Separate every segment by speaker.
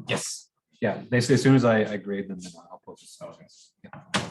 Speaker 1: Yes. Yeah. Basically, as soon as I grade them, then I'll post it. Okay. Yeah.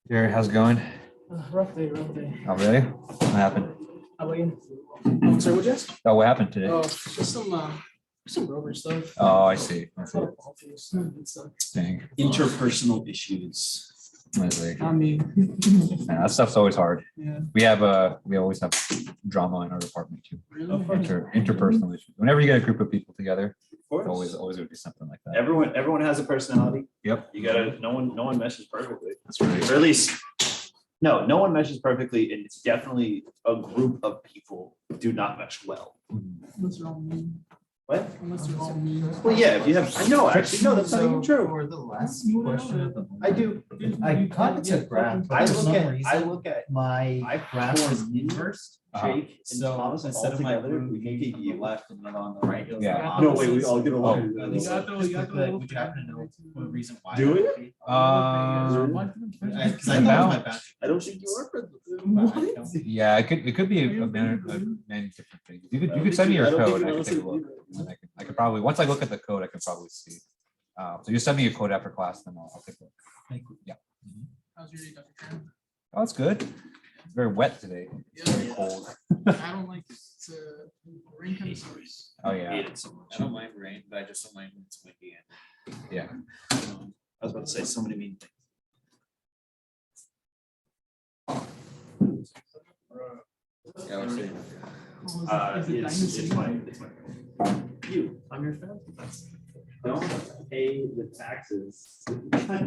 Speaker 1: Jerry, how's it going?
Speaker 2: Rough day, rough day.
Speaker 1: Oh, really? What happened?
Speaker 2: How about you? Oh, sorry, what you ask?
Speaker 1: Oh, what happened today?
Speaker 2: Oh, just some rubber stuff.
Speaker 1: Oh, I see. I see. Dang.
Speaker 3: Interpersonal issues.
Speaker 1: I see.
Speaker 2: I mean,
Speaker 1: Yeah, that stuff's always hard.
Speaker 2: yeah.
Speaker 1: We always have drama in our department too.
Speaker 2: Really?
Speaker 1: Interpersonal issues. Whenever you get a group of people together,
Speaker 3: Of course.
Speaker 1: always would be something like that.
Speaker 3: Everyone has a personality.
Speaker 1: Yep.
Speaker 3: You gotta, no one meshes perfectly.
Speaker 1: That's right.
Speaker 3: Or at least, no one meshes perfectly, and it's definitely a group of people who do not mesh well.
Speaker 2: Unless they're all mean.
Speaker 3: What?
Speaker 2: Unless they're all mean.
Speaker 3: Well, yeah, if you have, I know, actually, no, that's not even true.
Speaker 4: For the last question,
Speaker 3: I do.
Speaker 4: I kind of took graph. but
Speaker 3: I
Speaker 4: for
Speaker 3: look
Speaker 4: some
Speaker 3: at,
Speaker 4: reason,
Speaker 3: look at
Speaker 4: my graph was inversed.
Speaker 3: Jake and
Speaker 4: So
Speaker 3: Thomas
Speaker 4: instead of my
Speaker 3: altogether,
Speaker 4: root,
Speaker 3: we can get
Speaker 4: on the
Speaker 3: you.
Speaker 4: left and then on the right. It was
Speaker 1: Yeah.
Speaker 4: the
Speaker 3: No,
Speaker 4: opposite.
Speaker 3: wait, we all get along.
Speaker 1: Oh.
Speaker 2: You got those, you got
Speaker 4: But
Speaker 2: those.
Speaker 4: would you happen to know what reason why?
Speaker 3: Do
Speaker 4: that
Speaker 3: it?
Speaker 4: would be? Because I
Speaker 1: Now-
Speaker 4: thought my back.
Speaker 3: I don't think you are for
Speaker 2: What?
Speaker 1: Yeah, it could be a many different things. You could send me your code. I could take a look. And I could probably, once I look at the code, I could probably see. So you send me your code after class, then I'll take a look. Yeah.
Speaker 2: How's your day, Dr. Karen?
Speaker 1: Oh, it's good. It's very wet today. It's very cold.
Speaker 2: I don't like it. It's rain kind of sucks.
Speaker 1: Oh, yeah.
Speaker 4: I don't mind rain, but I just don't mind when it's windy.
Speaker 1: Yeah.
Speaker 3: I was about to say so many mean things.
Speaker 4: Yeah, we're saying.
Speaker 2: Is it
Speaker 3: It's
Speaker 2: dynasty?
Speaker 3: it's you, I'm your friend. Don't pay the taxes.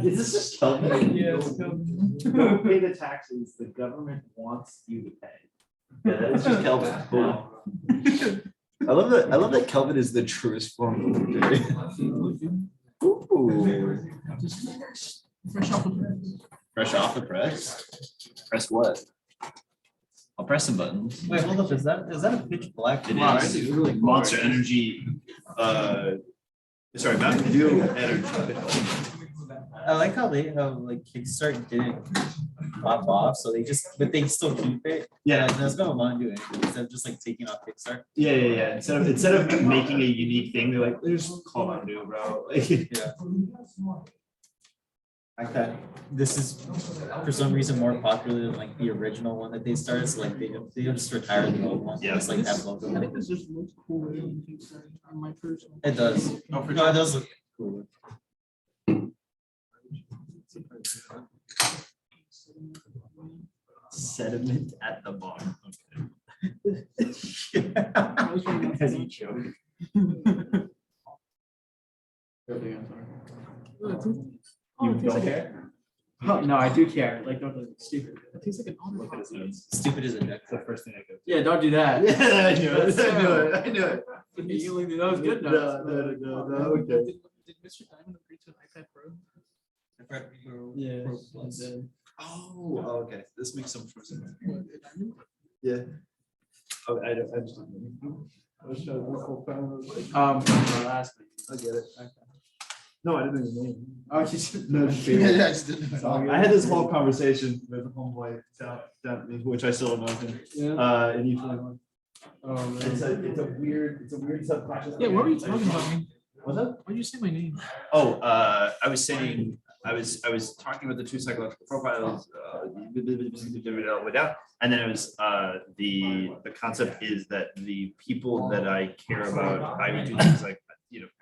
Speaker 3: Is this just Kelvin?
Speaker 2: Yeah, it's Kelvin.
Speaker 3: Don't pay the taxes the government wants you to pay. Yeah, that's just Kelvin. Boom. I love that Kelvin is the truest form of liberty. Ooh.
Speaker 2: Just fresh off the press.
Speaker 3: Fresh off the press? Press what? I'll press some buttons.
Speaker 4: Wait, hold up. Is that a pitch black?
Speaker 3: It is Monster Energy, sorry, Mountain Dew Energy.
Speaker 4: I like how like Kickstart didn't pop off, so but they still keep it.
Speaker 3: Yeah.
Speaker 4: And that's what I want to do instead of just like taking off Kickstart.
Speaker 3: Yeah. Instead of making a unique thing, they're like, there's call Mountain Dew, bro.
Speaker 4: Yeah. Like that, this is for some reason more popular than like the original one that they started. So like they just retire the old one.
Speaker 3: Yeah.
Speaker 4: Just like have logo.
Speaker 2: I think this just looks cool on Kickstarter, on my personal.
Speaker 4: It does.
Speaker 3: Oh, for
Speaker 4: No, it does look cool.
Speaker 3: Sediment at the bar.
Speaker 2: I was trying not to
Speaker 3: Because you
Speaker 2: laugh.
Speaker 3: choke.
Speaker 2: Oh, that's it.
Speaker 3: don't care?
Speaker 2: Oh, no, I do care. Like, don't look stupid. It tastes like an almond.
Speaker 3: Look at his nose.
Speaker 4: Stupid as a duck.
Speaker 3: That's the first thing I go.
Speaker 2: Yeah, don't do that.
Speaker 3: Yeah, I knew it. I knew it. I knew it.
Speaker 2: You like that was good.
Speaker 3: No, okay.
Speaker 2: Did Mr. Diamond agree to an iPad Pro? Yeah. And,
Speaker 3: Oh, okay. This makes some sense.
Speaker 2: what, Diamond?
Speaker 3: Yeah. Oh, I just don't know. I was trying to look for power.
Speaker 2: My last name.
Speaker 3: I get it. No, I didn't know your name.
Speaker 2: Oh, you
Speaker 3: No,
Speaker 2: Yeah, I just didn't know.
Speaker 3: I had this whole conversation with homeboy down, which I still don't know him.
Speaker 2: Yeah.
Speaker 3: In E21.
Speaker 2: Oh,
Speaker 3: It's
Speaker 2: man.
Speaker 3: a weird subconscious.
Speaker 2: Yeah, what were you talking about me?
Speaker 3: What's that?
Speaker 2: Why'd you say my name?
Speaker 3: Oh, I was saying, I was talking about the two psychological profiles, and then it was the concept is that the people that I care about, I would do things like,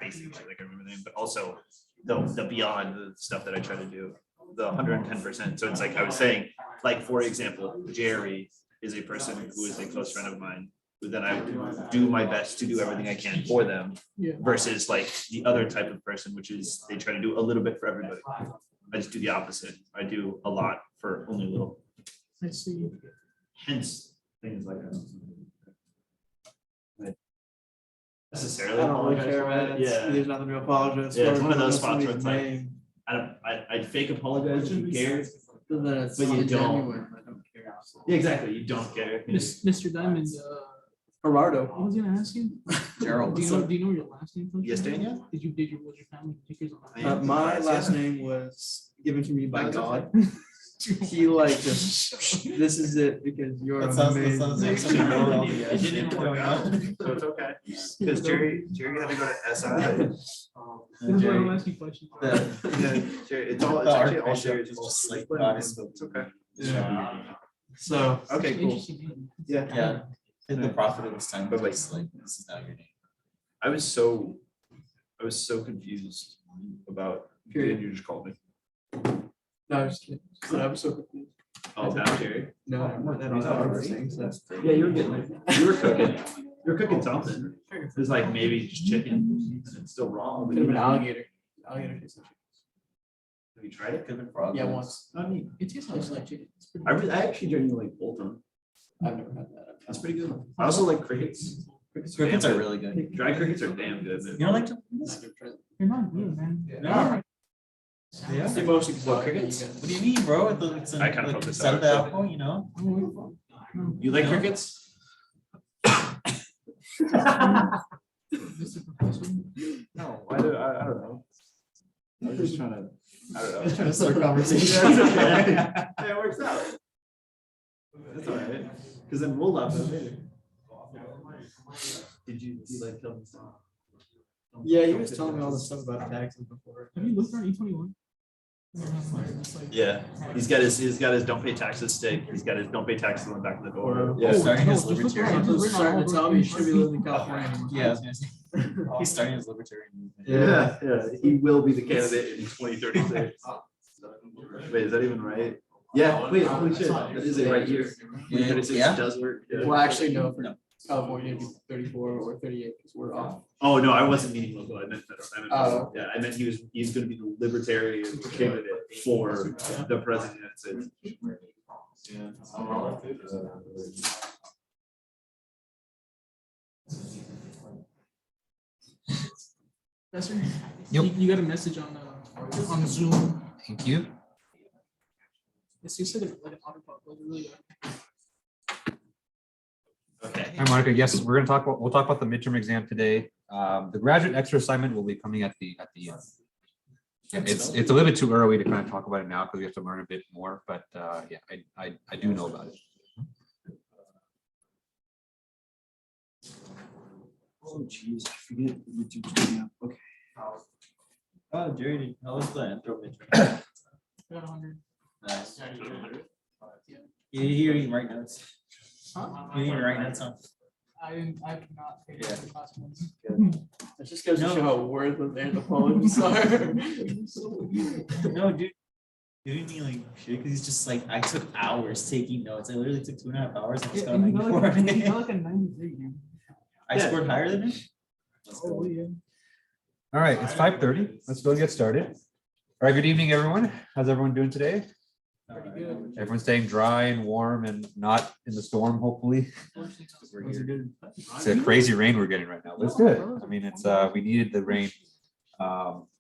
Speaker 3: basically, like I remember the name, but also the beyond the stuff that I try to do, the 110%. So it's like I was saying, like for example, Jerry is a person who is a close friend of mine, who then I do my best to do everything I can for them.
Speaker 2: Yeah.
Speaker 3: Versus like the other type of person, which is they try to do a little bit for everybody. I just do the opposite. I do a lot for only a little.
Speaker 2: I see.
Speaker 3: Hence things like that.
Speaker 2: I
Speaker 3: Necessarily.
Speaker 2: don't really
Speaker 3: apologize
Speaker 2: care,
Speaker 3: for
Speaker 2: man.
Speaker 3: it. Yeah.
Speaker 2: There's nothing to apologize for.
Speaker 3: Yeah, it's one of those
Speaker 2: That's
Speaker 3: spots where
Speaker 2: somebody's
Speaker 3: it's like,
Speaker 2: name.
Speaker 3: I'd fake apologize if you care.
Speaker 2: Then it's
Speaker 3: But you don't.
Speaker 2: genuine. I don't care.
Speaker 3: Yeah, exactly. You don't care.
Speaker 2: Mr. Diamond, Gerardo. I was gonna ask you.
Speaker 4: Gerald.
Speaker 2: Do you know your last name? comes
Speaker 3: Yes,
Speaker 2: from?
Speaker 3: Daniel?
Speaker 2: Was your family take yours on?
Speaker 3: Yeah.
Speaker 2: My last name was given to me by God. He like just, this is it because you're
Speaker 4: That sounds
Speaker 2: amazing.
Speaker 4: like something wrong.
Speaker 3: It didn't work out, so it's okay. Because Jerry had to go to SI.
Speaker 2: That's why I'm asking questions.
Speaker 3: Jerry, it's all, it's
Speaker 4: The
Speaker 3: actually all
Speaker 4: Archbishop
Speaker 3: Jerry's
Speaker 4: is
Speaker 3: fault.
Speaker 4: just like
Speaker 3: It's
Speaker 4: God is-
Speaker 3: okay.
Speaker 2: Yeah. So,
Speaker 3: Okay, cool.
Speaker 2: interesting name.
Speaker 3: Yeah.
Speaker 4: Yeah. Hit the prophet of this time,
Speaker 3: But
Speaker 4: but
Speaker 3: like-
Speaker 4: like, this is not your name.
Speaker 3: I was so confused about, and you just called me.
Speaker 2: No, I'm just kidding. But I was so confused.
Speaker 3: Oh, now Jerry.
Speaker 2: No, that was all those things. That's
Speaker 3: Yeah, you were getting it. You were cooking. You were cooking something. It was like maybe just chicken, and it's still wrong. but
Speaker 2: could have
Speaker 3: you-
Speaker 2: been alligator. Alligator tastes like chicken.
Speaker 3: Have you tried it?
Speaker 4: Could have been frog.
Speaker 2: Yeah,
Speaker 4: legs.
Speaker 2: once.
Speaker 3: I mean,
Speaker 2: It tastes like chicken. It's pretty
Speaker 3: I actually genuinely like Fullerton.
Speaker 2: I've never had that.
Speaker 3: That's pretty good. I also like crickets.
Speaker 4: Crickets are really good.
Speaker 3: Dry crickets are damn good.
Speaker 4: You don't like to?
Speaker 2: You're not good, man.
Speaker 4: No.
Speaker 2: Yeah.
Speaker 4: Yeah.
Speaker 2: Mostly
Speaker 3: What, crickets?
Speaker 4: What do you mean, bro? It's
Speaker 3: I kinda
Speaker 4: like
Speaker 3: focus
Speaker 4: side of the
Speaker 3: out.
Speaker 4: apple, you know?
Speaker 3: You like
Speaker 4: No.
Speaker 3: crickets?
Speaker 2: Mr. Professor.
Speaker 3: No, I don't know. I was just trying to, I don't know.
Speaker 4: Trying to start a conversation.
Speaker 3: Hey, it works out. That's all right. Because then we'll laugh at it later. Did you like tell me something?
Speaker 2: Yeah, he was telling me all this stuff about taxes before. Have you looked on E21?
Speaker 3: Yeah, he's got his don't pay taxes stick. He's got his don't pay taxes on the back of the door.
Speaker 2: Yeah.
Speaker 4: Starting his
Speaker 2: just look
Speaker 4: libertarian.
Speaker 2: around. Just starting to tell me you should be living in California anymore.
Speaker 4: Yeah, I was gonna say. He's starting his libertarian movement.
Speaker 3: Yeah, he will be the candidate in 2036. Wait, is that even right? Yeah, wait, holy shit, that is it right here. 2036
Speaker 4: Yeah.
Speaker 3: does work. Yeah.
Speaker 2: Well, actually, no, for
Speaker 4: No.
Speaker 2: California, it'd be 34 or 38 because we're off.
Speaker 3: Oh, no, I wasn't meaning local, I meant federal. I meant
Speaker 2: Oh.
Speaker 3: yeah, I meant he's gonna be the libertarian candidate for the president of the United States.
Speaker 2: Professor?
Speaker 1: Yep.
Speaker 2: You got a message on Zoom.
Speaker 1: Thank you.
Speaker 2: It's just like an auto pop, like really.
Speaker 3: Okay.
Speaker 1: Hi, Monica. Yes, we'll talk about the midterm exam today. The graduate extra assignment will be coming at the end. Yeah, it's a little bit too early to kind of talk about it now because we have to learn a bit more, but yeah, I do know about it.
Speaker 3: Oh, geez, I forget the YouTube video. Okay.
Speaker 4: Oh, Jerry, how was the intro midterm?
Speaker 2: Got 100.
Speaker 4: Nice. You didn't write notes.
Speaker 2: Huh?
Speaker 4: You didn't write notes on.
Speaker 2: I cannot pay
Speaker 4: Yeah.
Speaker 2: the class ones. It just goes to show how worthless anthropologists are.
Speaker 4: No, dude. You didn't mean like shit because he's just like I took hours taking notes. I literally took 2.5 hours. I just got a 94.
Speaker 2: like a 93, dude.
Speaker 4: I scored higher than him.
Speaker 2: Oh, yeah.
Speaker 1: All right, it's 5:30. Let's go and get started. right, good evening, everyone. How's everyone doing today?
Speaker 2: Pretty good.
Speaker 1: Everyone's staying dry and warm and not in the storm, hopefully. It's a crazy rain we're getting right now, but it's good. I mean, it's we needed the rain,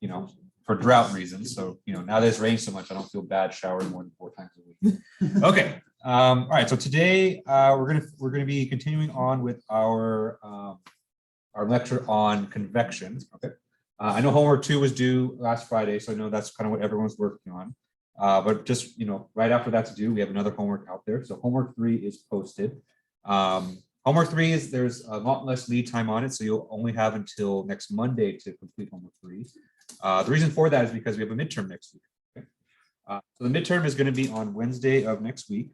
Speaker 1: you know, for drought reasons. So, you know, now there's rain so much, I don't feel bad showering more than 4 times a week. Okay. All right. So today we're gonna be continuing on with our lecture on convection. Okay. I know homework 2 was due last Friday, so I know that's kind of what everyone's working on. But just, you know, right after that's due, we have another homework out there. So homework 3 is posted. Homework 3 is, there's a lot less lead time on it, so you'll only have until next Monday to complete homework 3. The reason for that is because we have a midterm next week. Okay? So the midterm is going to be on Wednesday of next week.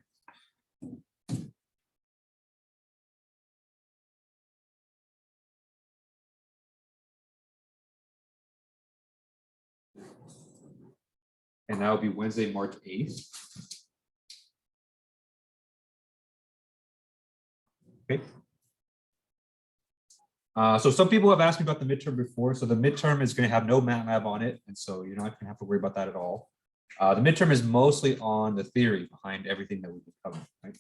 Speaker 1: And that will be Wednesday, March 8th. Okay. So some people have asked me about the midterm before. So the midterm is going to have no MATLAB on it. And so you're not going to have to worry about that at all. The midterm is mostly on the theory behind everything that we've been covering, right?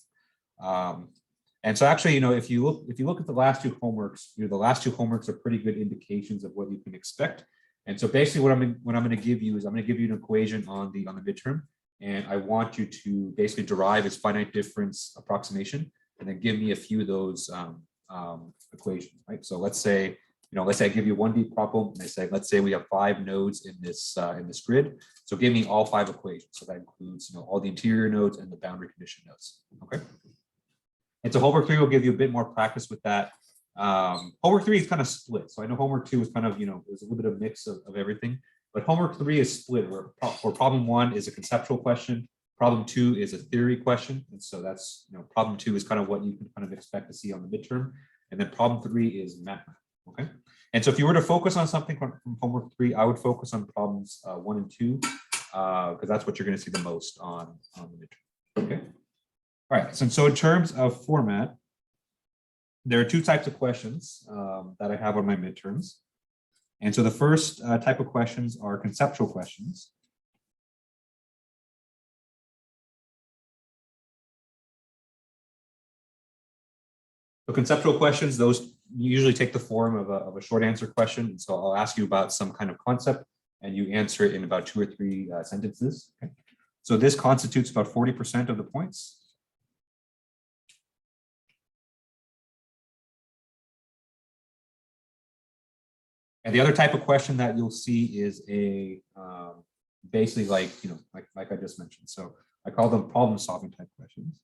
Speaker 1: And so actually, you know, if you look at the last 2 homeworks, you know, the last 2 homeworks are pretty good indications of what you can expect. And so basically what I'm going to give you is I'm going to give you an equation on the midterm. And I want you to basically derive its finite difference approximation and then give me a few of those equations, right? So let's say, you know, let's say I give you a 1D problem and I say, let's say we have 5 nodes in this grid. So give me all 5 equations. So that includes, you know, all the interior nodes and the boundary condition nodes. Okay. And so homework 3 will give you a bit more practice with that. Homework 3 is kind of split. So I know homework 2 is kind of, you know, there's a little bit of mix of everything, but homework 3 is split where problem 1 is a conceptual question. Problem 2 is a theory question. And so that's, you know, problem 2 is kind of what you can kind of expect to see on the midterm. And then problem 3 is math. Okay. And so if you were to focus on something from homework 3, I would focus on problems 1 and 2, because that's what you're going to see the most on the midterm. Okay. All right. So in terms of format, there are 2 types of questions that I have on my midterms. And so the first type of questions are conceptual questions. So conceptual questions, those usually take the form of a short answer question. And so I'll ask you about some kind of concept and you answer it in about 2 or 3 sentences. Okay. So this constitutes about 40% of the points. And the other type of question that you'll see is a basically like, you know, like I just mentioned. So I call them problem solving type questions.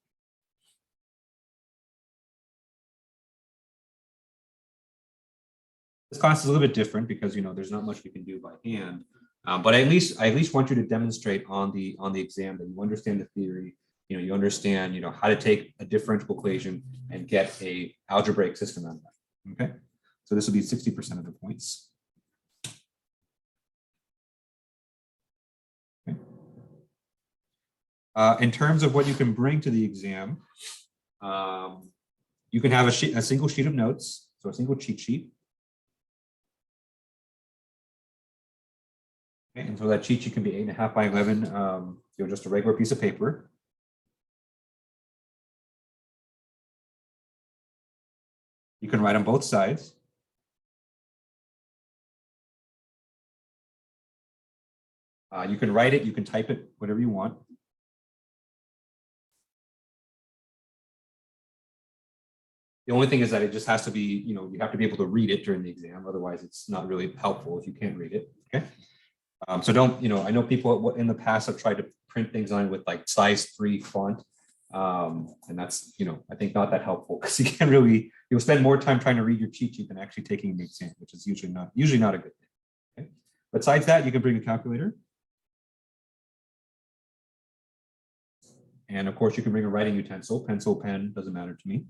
Speaker 1: This class is a little bit different because, you know, there's not much we can do by hand, but I at least want you to demonstrate on the exam that you understand the theory. You know, you understand, you know, how to take a differential equation and get a algebraic system out of that. Okay, so this will be 60% of the points. Okay. In terms of what you can bring to the exam, you can have a single sheet of notes, so a single cheat sheet. Okay, and so that cheat sheet can be 8.5 by 11, you know, just a regular piece of paper. You can write on both sides. You can write it, you can type it, whatever you want. The only thing is that it just has to be, you know, you have to be able to read it during the exam. Otherwise, it's not really helpful if you can't read it. Okay. So don't, you know, I know people in the past have tried to print things on with like size 3 font. And that's, you know, I think not that helpful because you can't really, you'll spend more time trying to read your cheat sheet than actually taking the exam, which is usually not a good thing. Okay. Besides that, you can bring a calculator. And of course, you can bring a writing utensil, pencil, pen, doesn't matter to me.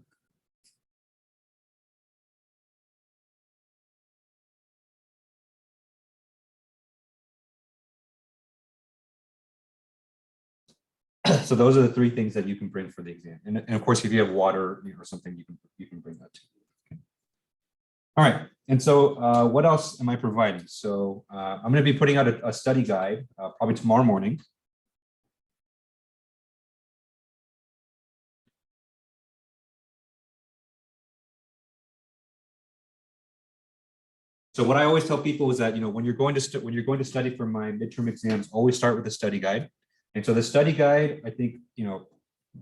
Speaker 1: So those are the 3 things that you can bring for the exam. And of course, if you have water or something, you can bring that too. Okay. All right. And so what else am I providing? So I'm going to be putting out a study guide probably tomorrow morning. So what I always tell people is that, you know, when you're going to study for my midterm exams, always start with the study guide. And so the study guide, I think, you know,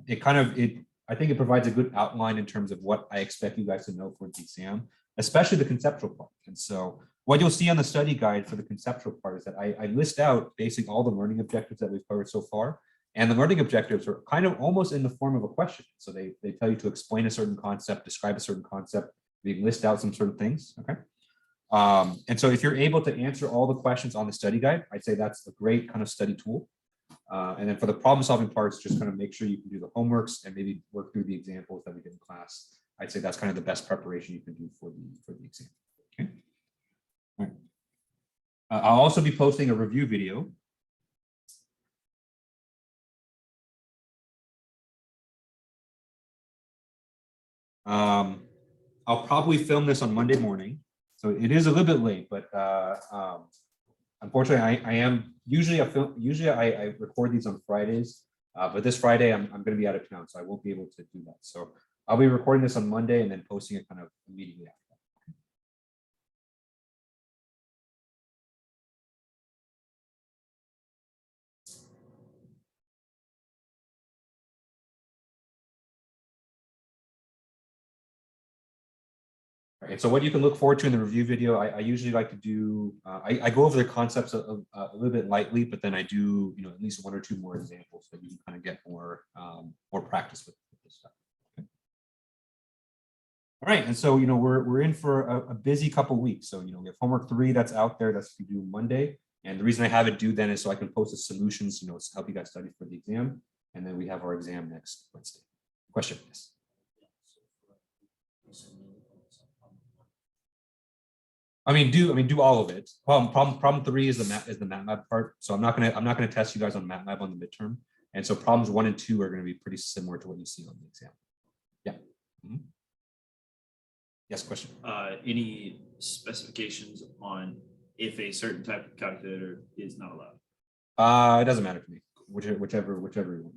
Speaker 1: I think it provides a good outline in terms of what I expect you guys to know for the exam, especially the conceptual part. And so what you'll see on the study guide for the conceptual part is that I list out basically all the learning objectives that we've covered so far. And the learning objectives are kind of almost in the form of a question. So they tell you to explain a certain concept, describe a certain concept, we list out some certain things, okay? And so if you're able to answer all the questions on the study guide, I'd say that's a great kind of study tool. And then for the problem solving parts, just kind of make sure you can do the homeworks and maybe work through the examples that we did in class. I'd say that's kind of the best preparation you can do for the exam. Okay. All right. I'll also be posting a review video. I'll probably film this on Monday morning. So it is a little bit late, but unfortunately, I record these on Fridays, but this Friday I'm going to be out of town, so I won't be able to do that. So I'll be recording this on Monday and then posting it kind of immediately after. All right, so what you can look forward to in the review video, I usually like to do, I go over the concepts a little bit lightly, but then I do, you know, at least one or two more examples so you can kind of get more practice with this stuff. Okay. All right, and so, you know, we're in for a busy couple weeks. So, you know, we have homework 3 that's out there that's due Monday. And the reason I have it due then is so I can post the solutions, you know, to help you guys study for the exam. And then we have our exam next Wednesday. Question, yes. I mean, do all of it. Problem 3 is the MATLAB part. So I'm not gonna test you guys on MATLAB on the midterm. And so problems 1 and 2 are going to be pretty similar to what you see on the exam. Yeah. Mm-hmm. Yes, question.
Speaker 3: Any specifications on if a certain type of calculator is not allowed?
Speaker 1: It doesn't matter to me. Whichever you want.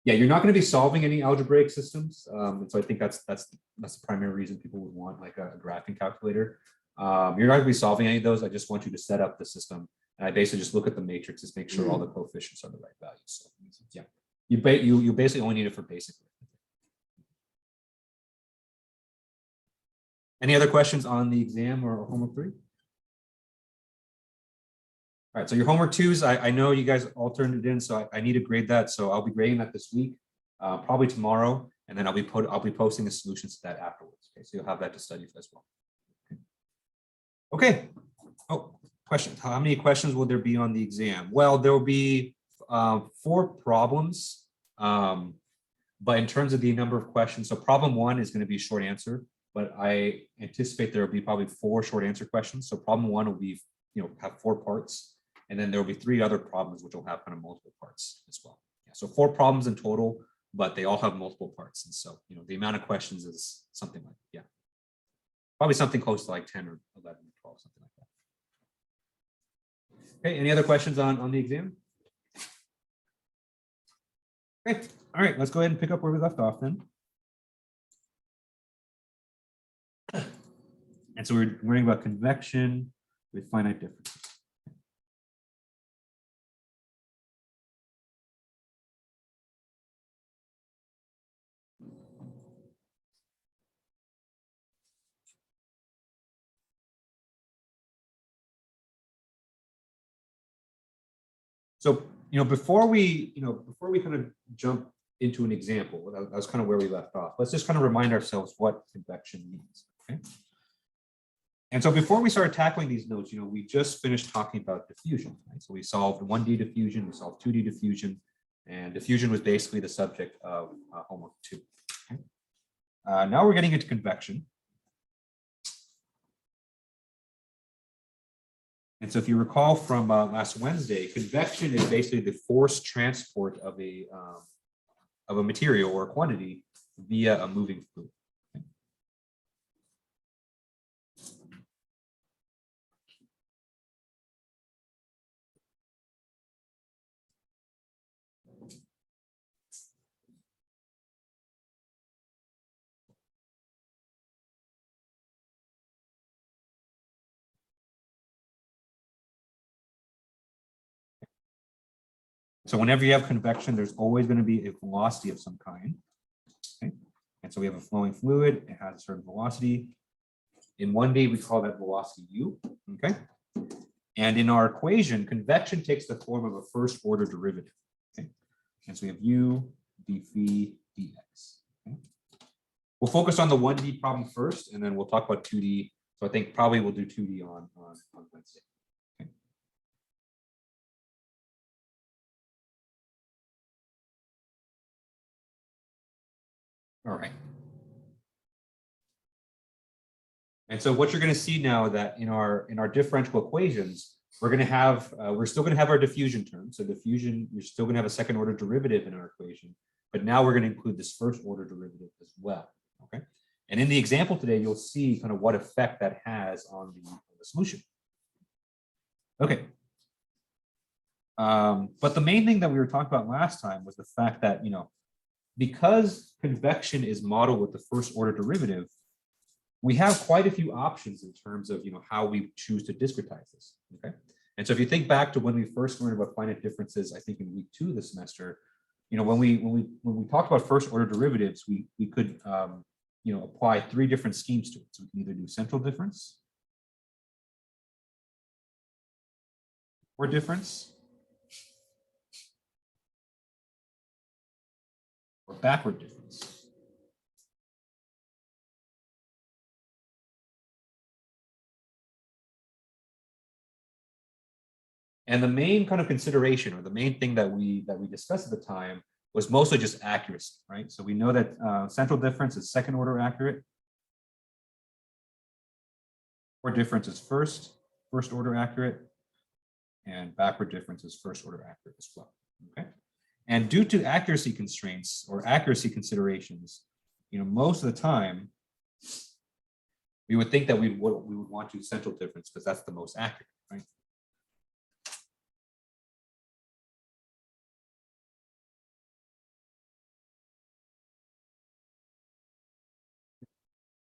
Speaker 1: Yeah, you're not going to be solving any algebraic systems. And so I think that's the primary reason people would want like a graphing calculator. You're not going to be solving any of those. I just want you to set up the system. And I basically just look at the matrices, make sure all the coefficients are the right values. So yeah, you basically only need it for basic. Any other questions on the exam or homework 3? All right, so your homework 2s, I know you guys all turned it in, so I need to grade that. So I'll be grading that this week, probably tomorrow, and then I'll be posting the solutions to that afterwards. Okay, so you'll have that to study for as well. Okay. Oh, questions. How many questions will there be on the exam? Well, there will be 4 problems, but in terms of the number of questions, so problem 1 is going to be short answer, but I anticipate there will be probably 4 short answer questions. So problem 1 will be, you know, have 4 parts. And then there will be 3 other problems which will have kind of multiple parts as well. Yeah, so 4 problems in total, but they all have multiple parts. And so, you know, the amount of questions is something like, yeah, probably something close to like 10 or 11 or 12, something like that. Okay, any other questions on the exam? Okay, all right, let's go ahead and pick up where we left off then. And so we're learning about convection with finite differences. So, you know, before we kind of jump into an example, that was kind of where we left off. Let's just kind of remind ourselves what convection means. Okay. And so before we started tackling these notes, you know, we just finished talking about diffusion. Right? So we solved 1D diffusion, we solved 2D diffusion, and diffusion was basically the subject of homework 2. Okay. Now we're getting into convection. And so if you recall from last Wednesday, convection is basically the forced transport of a material or a quantity via a moving fluid. Okay. So whenever you have convection, there's always going to be a velocity of some kind. Okay? And so we have a flowing fluid, it has a certain velocity. In 1D, we call that velocity u. Okay. And in our equation, convection takes the form of a first order derivative. Okay. And so we have u d phi dx. Okay. We'll focus on the 1D problem first, and then we'll talk about 2D. So I think probably we'll do 2D on Wednesday. Okay. All right. And so what you're going to see now that in our differential equations, we're going to have we're still going to have our diffusion term. So diffusion, you're still going to have a second order derivative in our equation, but now we're going to include this first order derivative as well. Okay. And in the example today, you'll see kind of what effect that has on the solution. Okay. But the main thing that we were talking about last time was the fact that, because convection is modeled with the first order derivative, we have quite a few options in terms of, how we choose to discretize this. Okay. And so if you think back to when we first learned about finite differences, I think in week 2 this semester, when we talked about first order derivatives, we could, apply 3 different schemes to it. So we can either do central difference or difference or backward difference. And the main kind of consideration, or the main thing that we discussed at the time, was mostly just accuracy, right? So we know that central difference is second order accurate, or difference is first order accurate, and backward difference is first order accurate as well. Okay. And due to accuracy constraints or accuracy considerations, most of the time, we would think that we would want to central difference because that's the most accurate, right?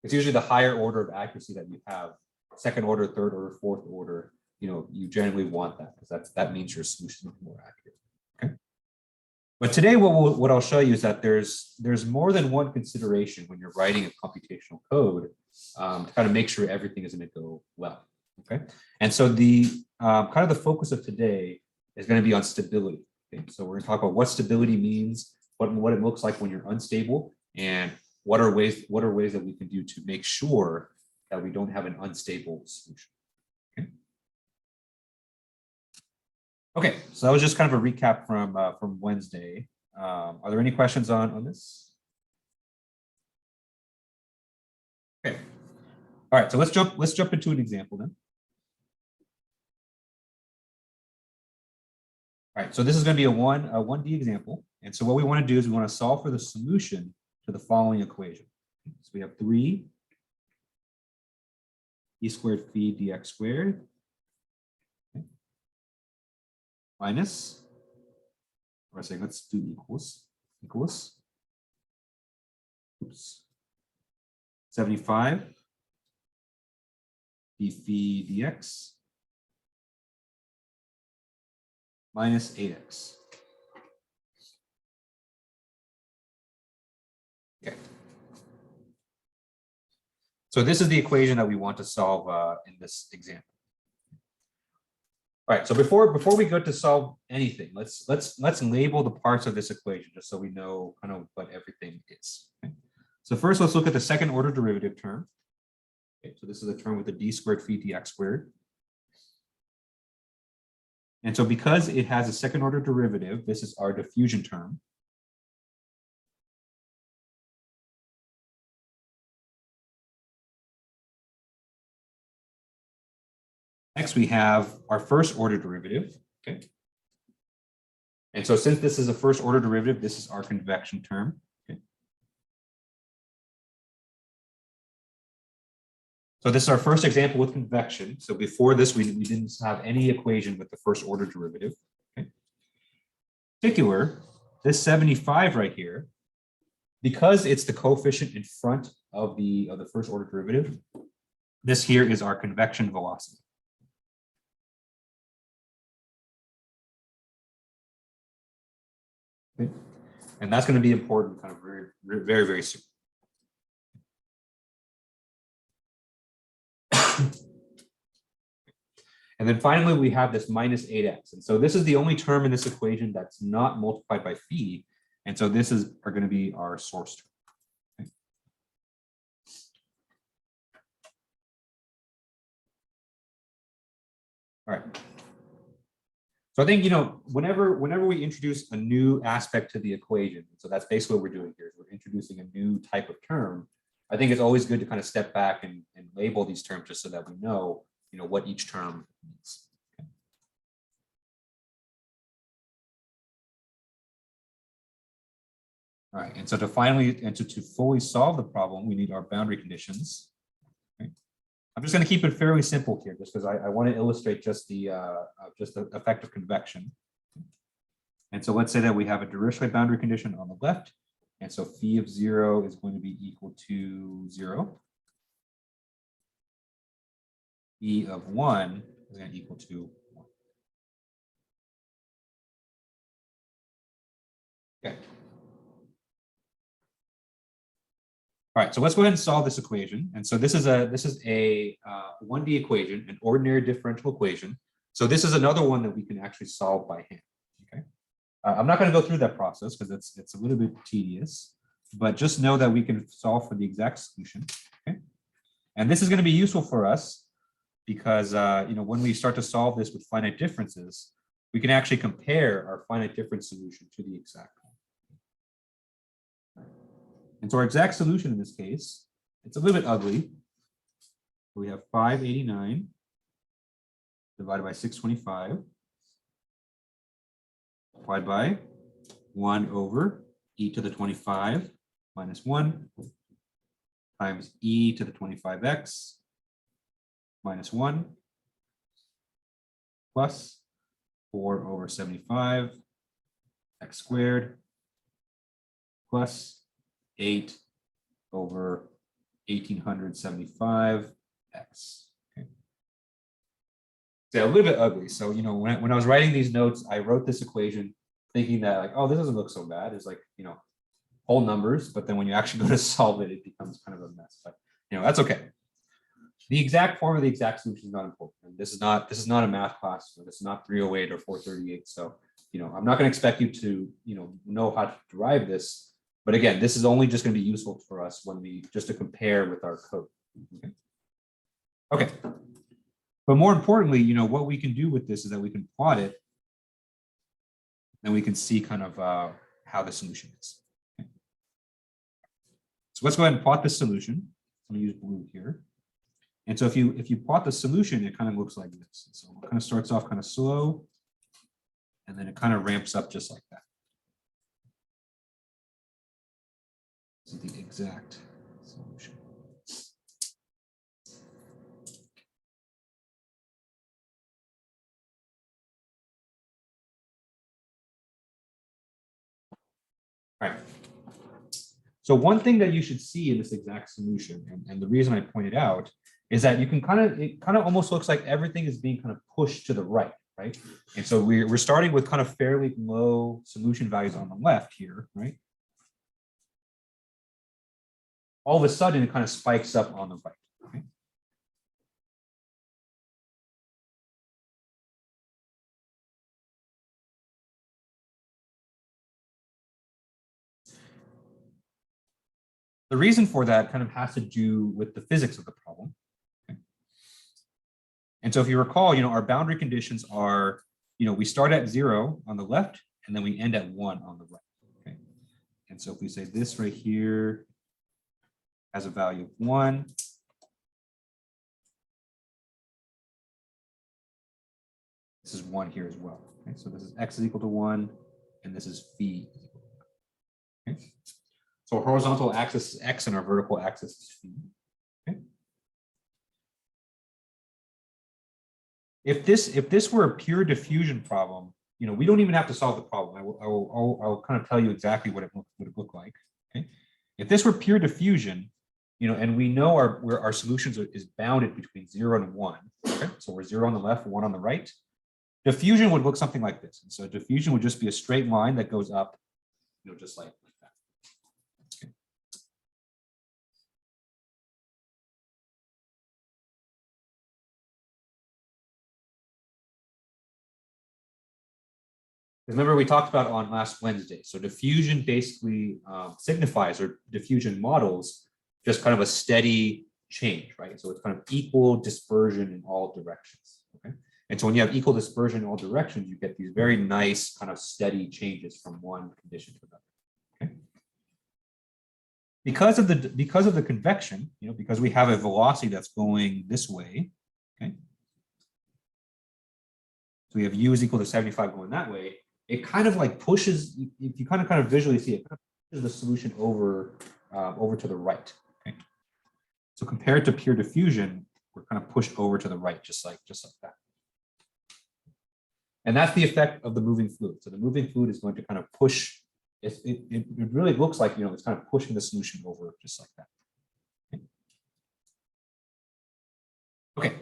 Speaker 1: It's usually the higher order of accuracy that you have, second order, third order, fourth order. You generally want that because that means your solution is more accurate. Okay. But today, what I'll show you is that there's more than one consideration when you're writing a computational code to kind of make sure everything is going to go well. Okay. And so the kind of the focus of today is going to be on stability. Okay. So we're going to talk about what stability means, what it looks like when you're unstable, and what are ways that we can do to make sure that we don't have an unstable solution. Okay, so that was just kind of a recap from Wednesday. Are there any questions on this? Okay. All right, so let's jump into an example then. All right, so this is going to be a 1D example. And so what we want to do is we want to solve for the solution to the following equation. So we have 3 e squared phi dx squared minus, or saying let's do equals, oops, 75 d phi dx minus 8x. Okay. So this is the equation that we want to solve in this example. All right, so before we go to solve anything, let's label the parts of this equation just so we know kind of what everything is. Okay? So first, let's look at the second order derivative term. Okay, so this is a term with a d squared phi dx squared. And so because it has a second order derivative, this is our diffusion term. Next, we have our first order derivative. Okay. And so since this is a first order derivative, this is our convection term. Okay. So this is our first example with convection. So before this, we didn't have any equation with the first order derivative. Okay. In particular, this 75 right here, because it's the coefficient in front of the first order derivative, this here is our convection velocity. Okay. And that's going to be important kind of very, very soon. And then finally, we have this minus 8x. And so this is the only term in this equation that's not multiplied by phi. And so this are going to be our source term. Okay. All right. So I think, whenever we introduce a new aspect to the equation, so that's basically what we're doing here, is we're introducing a new type of term. I think it's always good to kind of step back and label these terms just so that we know, what each term means. Okay. All right, and so to fully solve the problem, we need our boundary conditions. Okay. I'm just going to keep it fairly simple here, just because I want to illustrate just the effect of convection. And so let's say that we have a Dirichlet boundary condition on the left, and so phi of 0 is going to be equal to 0. Phi of 1 is going to equal to 1. Okay. All right, so let's go ahead and solve this equation. And so this is a 1D equation, an ordinary differential equation. So this is another one that we can actually solve by hand. Okay, I'm not going to go through that process because it's a little bit tedious, but just know that we can solve for the exact solution. Okay, and this is going to be useful for us because when we start to solve this with finite differences, we can actually compare our finite difference solution to the exact one. And so our exact solution in this case, it's a little bit ugly. We have 589 divided by 625 divided by 1 over e to the 25 minus 1 times e to the 25x minus 1 plus 4 over 75 x squared plus 8 over 1875 x. Okay. So a little bit ugly. So when I was writing these notes, I wrote this equation thinking that like, oh, this doesn't look so bad. It's like whole numbers, but then when you actually go to solve it, it becomes kind of a mess. But that's okay. The exact form of the exact solution is not important. And this is not a math class. So this is not 308 or 438. So I'm not going to expect you to know how to derive this. But again, this is only just going to be useful for us when just to compare with our code. Okay. But more importantly, what we can do with this is that we can plot it, and we can see kind of how the solution is. Okay. So let's go ahead and plot this solution. I'm going to use blue here. And so if you plot the solution, it kind of looks like this. So it kind of starts off kind of slow, and then it kind of ramps up just like that. This is the exact solution. All right. So one thing that you should see in this exact solution, and the reason I pointed out, is that it kind of almost looks like everything is being kind of pushed to the right, right? And so we're starting with kind of fairly low solution values on the left here, right? All of a sudden, it kind of spikes up on the right. Okay? The reason for that kind of has to do with the physics of the problem. Okay? And so if you recall, our boundary conditions are, we start at 0 on the left, and then we end at 1 on the right. Okay? And so if we say this right here has a value of 1, this is 1 here as well. Okay? So this is x is equal to 1, and this is phi is equal to 1. Okay? So our horizontal axis is x and our vertical axis is phi. Okay? If this were a pure diffusion problem, we don't even have to solve the problem. I'll kind of tell you exactly what it would look like. Okay? If this were pure diffusion, and we know where our solutions is bounded between 0 and 1. Okay? So we're 0 on the left, 1 on the right. Diffusion would look something like this. And so diffusion would just be a straight line that goes up just like that. Okay. Remember we talked about on last Wednesday. So diffusion basically signifies, or diffusion models just kind of a steady change, right? So it's kind of equal dispersion in all directions. Okay. And so when you have equal dispersion in all directions, you get these very nice kind of steady changes from one condition to another. Okay. Because of the convection, because we have a velocity that's going this way, okay. So we have u is equal to 75 going that way. It kind of like pushes, if you kind of visually see it, kind of pushes the solution over to the right. Okay. So compared to pure diffusion, we're kind of pushed over to the right, just like that. And that's the effect of the moving fluid. So the moving fluid is going to kind of push. It really looks like it's kind of pushing the solution over just like that. Okay.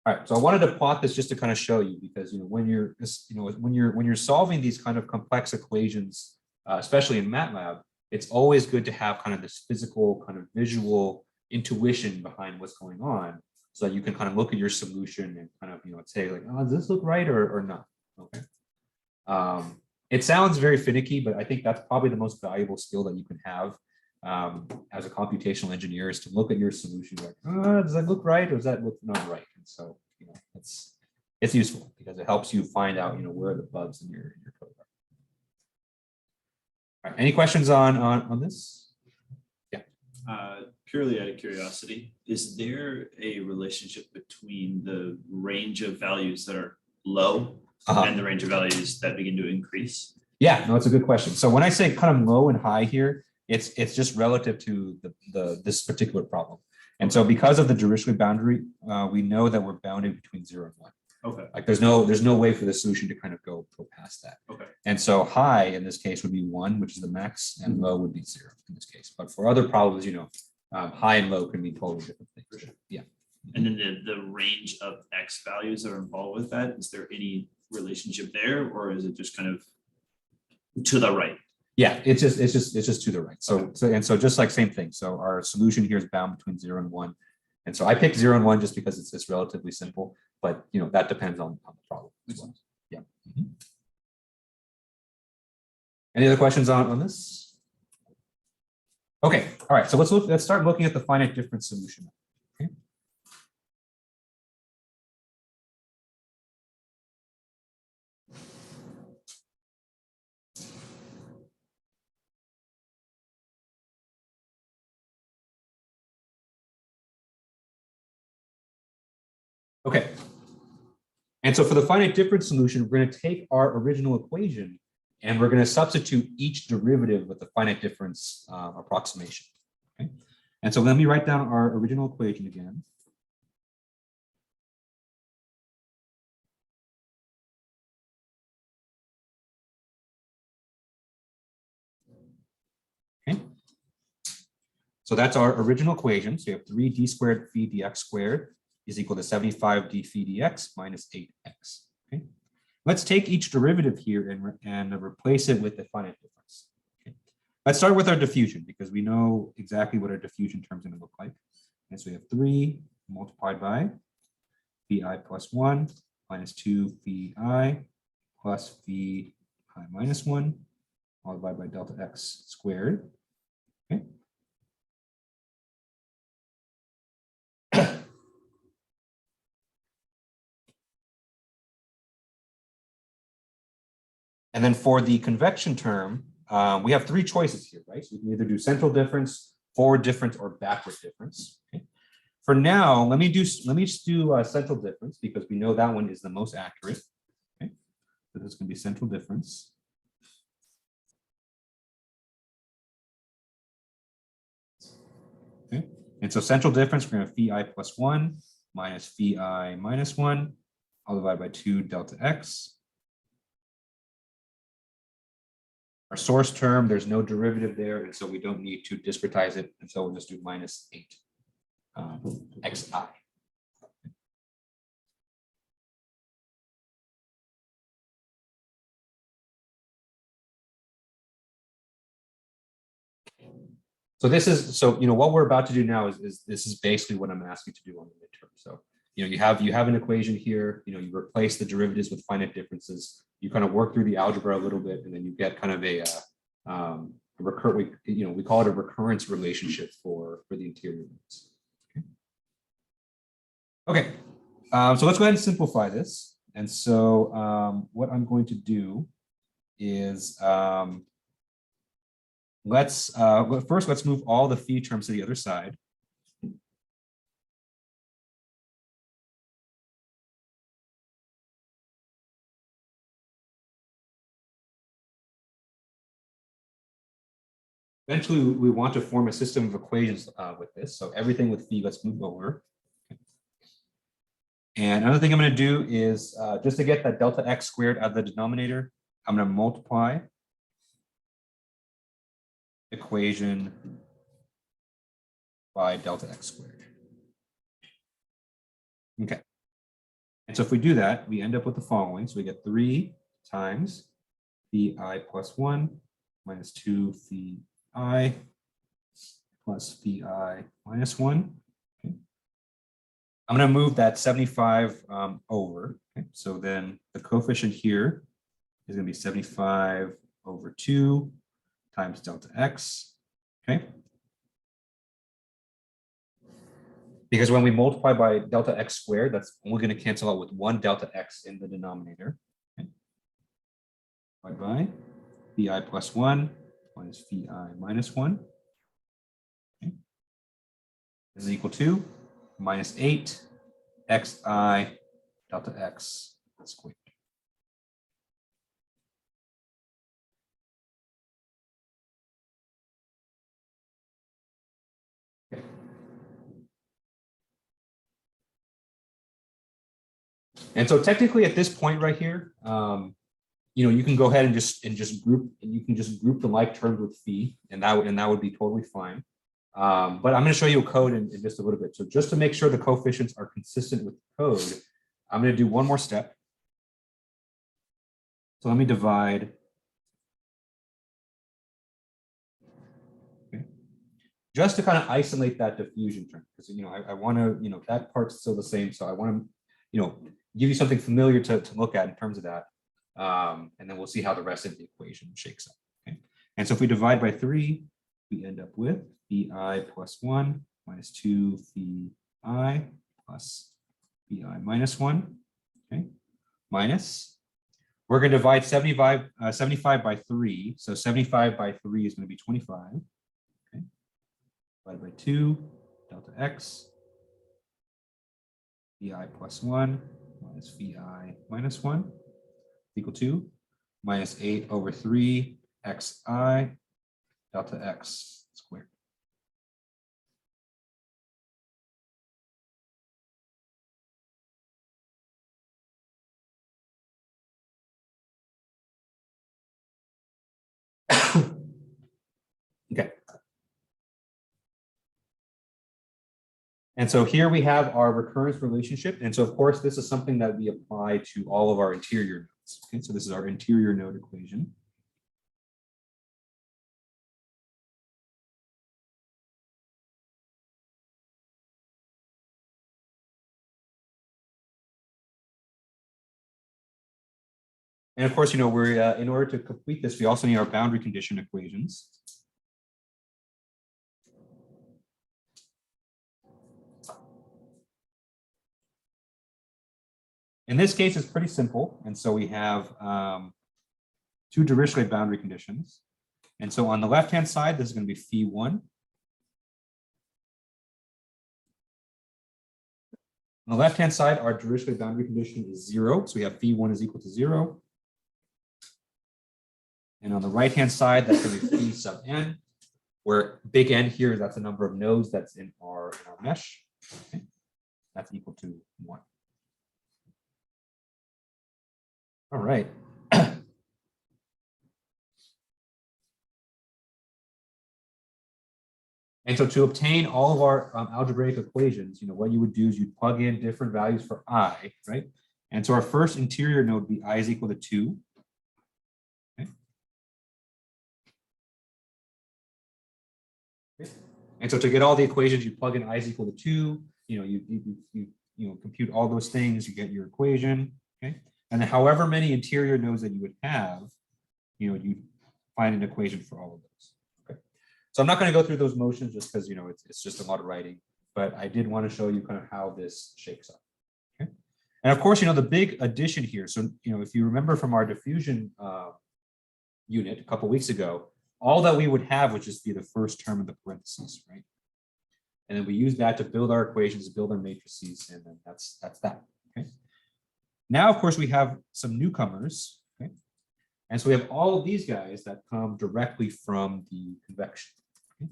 Speaker 1: All right, so I wanted to plot this just to kind of show you, because when you're solving these kind of complex equations, especially in MATLAB, it's always good to have kind of this physical kind of visual intuition behind what's going on, so that you can kind of look at your solution and kind of say like, oh, does this look right or not? Okay. It sounds very finicky, but I think that's probably the most valuable skill that you can have as a computational engineer, is to look at your solution like, does that look right or does that look not right? And so it's useful because it helps you find out where the bugs in your code are. All right, any questions on this? Yeah.
Speaker 3: Purely out of curiosity, is there a relationship between the range of values that are low and the range of values that begin to increase?
Speaker 1: Yeah, no, it's a good question. So when I say kind of low and high here, it's just relative to this particular problem. And so because of the Dirichlet boundary, we know that we're bounded between 0 and 1.
Speaker 3: Okay.
Speaker 1: Like there's no way for the solution to kind of go past that.
Speaker 3: Okay.
Speaker 1: And so high in this case would be 1, which is the max, and low would be 0 in this case. But for other problems, high and low can be totally different things. For sure. Yeah.
Speaker 3: And then the range of X values that are involved with that, is there any relationship there, or is it just kind of to the right?
Speaker 1: Yeah, it's just to the right. So just like same thing. So our solution here is bound between 0 and 1. And so I picked 0 and 1 just because it's relatively simple, but that depends on the problem as well. Yeah. Any other questions on this? Okay, all right. So let's start looking at the finite difference solution. Okay. Okay. And so for the finite difference solution, we're going to take our original equation and we're going to substitute each derivative with the finite difference approximation. Okay. And so let me write down our original equation again. Okay. So that's our original equation. So you have 3d squared phi dx squared is equal to 75d phi dx minus 8x. Okay. Let's take each derivative here and replace it with the finite difference. Okay. Let's start with our diffusion because we know exactly what our diffusion term is going to look like. And so we have 3 multiplied by phi plus 1 minus 2 phi plus phi minus 1 multiplied by delta x squared. Okay. And then for the convection term, we have 3 choices here, right? So we can either do central difference, forward difference, or backward difference. Okay. For now, let me just do central difference because we know that one is the most accurate. Okay. So this can be central difference. Okay. And so central difference, we're going to have phi plus 1 minus phi minus 1, all divided by 2 delta x. Our source term, there's no derivative there, and so we don't need to discretize it, and so we'll just do minus 8 xi. So this is, so, what we're about to do now is this is basically what I'm asking to do on the midterm. So, you have an equation here, you replace the derivatives with finite differences. You kind of work through the algebra a little bit, and then you get kind of a recurrent, we call it a recurrence relationship for the interior nodes. Okay, so let's go ahead and simplify this. And so what I'm going to do is let's move all the phi terms to the other side. Eventually, we want to form a system of equations with this. So everything with phi, let's move over. And another thing I'm going to do is just to get that delta x squared out of the denominator, I'm going to multiply equation by delta x squared. Okay. And so if we do that, we end up with the following. So we get 3 times phi I plus 1 minus 2 phi I plus phi I minus 1. Okay. I'm going to move that 75 over. Okay. So then the coefficient here is going to be 75 over 2 times delta x. Okay. Because when we multiply by delta x squared, that's only going to cancel out with 1 delta x in the denominator. Okay. Divided by phi I plus 1 minus phi I minus 1. Okay. This is equal to minus 8 xi delta x squared. Okay. And so technically at this point right here, you can go ahead and just group the like terms with phi, and that would be totally fine. But I'm going to show you a code in just a little bit. So just to make sure the coefficients are consistent with the code, I'm going to do one more step. So let me divide. Okay. Just to kind of isolate that diffusion term, because I want to, that part's still the same. So I want to, give you something familiar to look at in terms of that. And then we'll see how the rest of the equation shakes up. Okay. And so if we divide by 3, we end up with phi I plus 1 minus 2 phi I plus phi I minus 1. Okay. Minus, we're going to divide 75 by 3. So 75 by 3 is going to be 25. Okay. Divided by 2, delta x, phi I plus 1 minus phi I minus 1 equal to minus 8 over 3 xi delta x squared. Okay. And so here we have our recurrence relationship. And so of course, this is something that we apply to all of our interior nodes. Okay, so this is our interior node equation. And of course, we're in order to complete this, we also need our boundary condition equations. In this case, it's pretty simple. And so we have 2 Dirichlet boundary conditions. And so on the left-hand side, this is going to be phi 1. On the left-hand side, our Dirichlet boundary condition is 0. So we have phi 1 is equal to 0. And on the right-hand side, that's going to be phi sub n, where big N here, that's the number of nodes that's in our mesh. Okay. That's equal to 1. All right. And so to obtain all of our algebraic equations, what you would do is you'd plug in different values for I, right? And so our first interior node would be I is equal to 2. Okay. Okay. And so to get all the equations, you plug in I is equal to 2, you compute all those things, you get your equation, okay? And then however many interior nodes that you would have, you find an equation for all of those. Okay. So I'm not going to go through those motions just because it's just a lot of writing, but I did want to show you kind of how this shakes up. Okay. And of course, the big addition here. So if you remember from our diffusion unit a couple weeks ago, all that we would have would just be the first term of the parentheses, right? And then we use that to build our equations, build our matrices, and then that's that. Okay. Now, of course, we have some newcomers. Okay. And so we have all of these guys that come directly from the convection. Okay.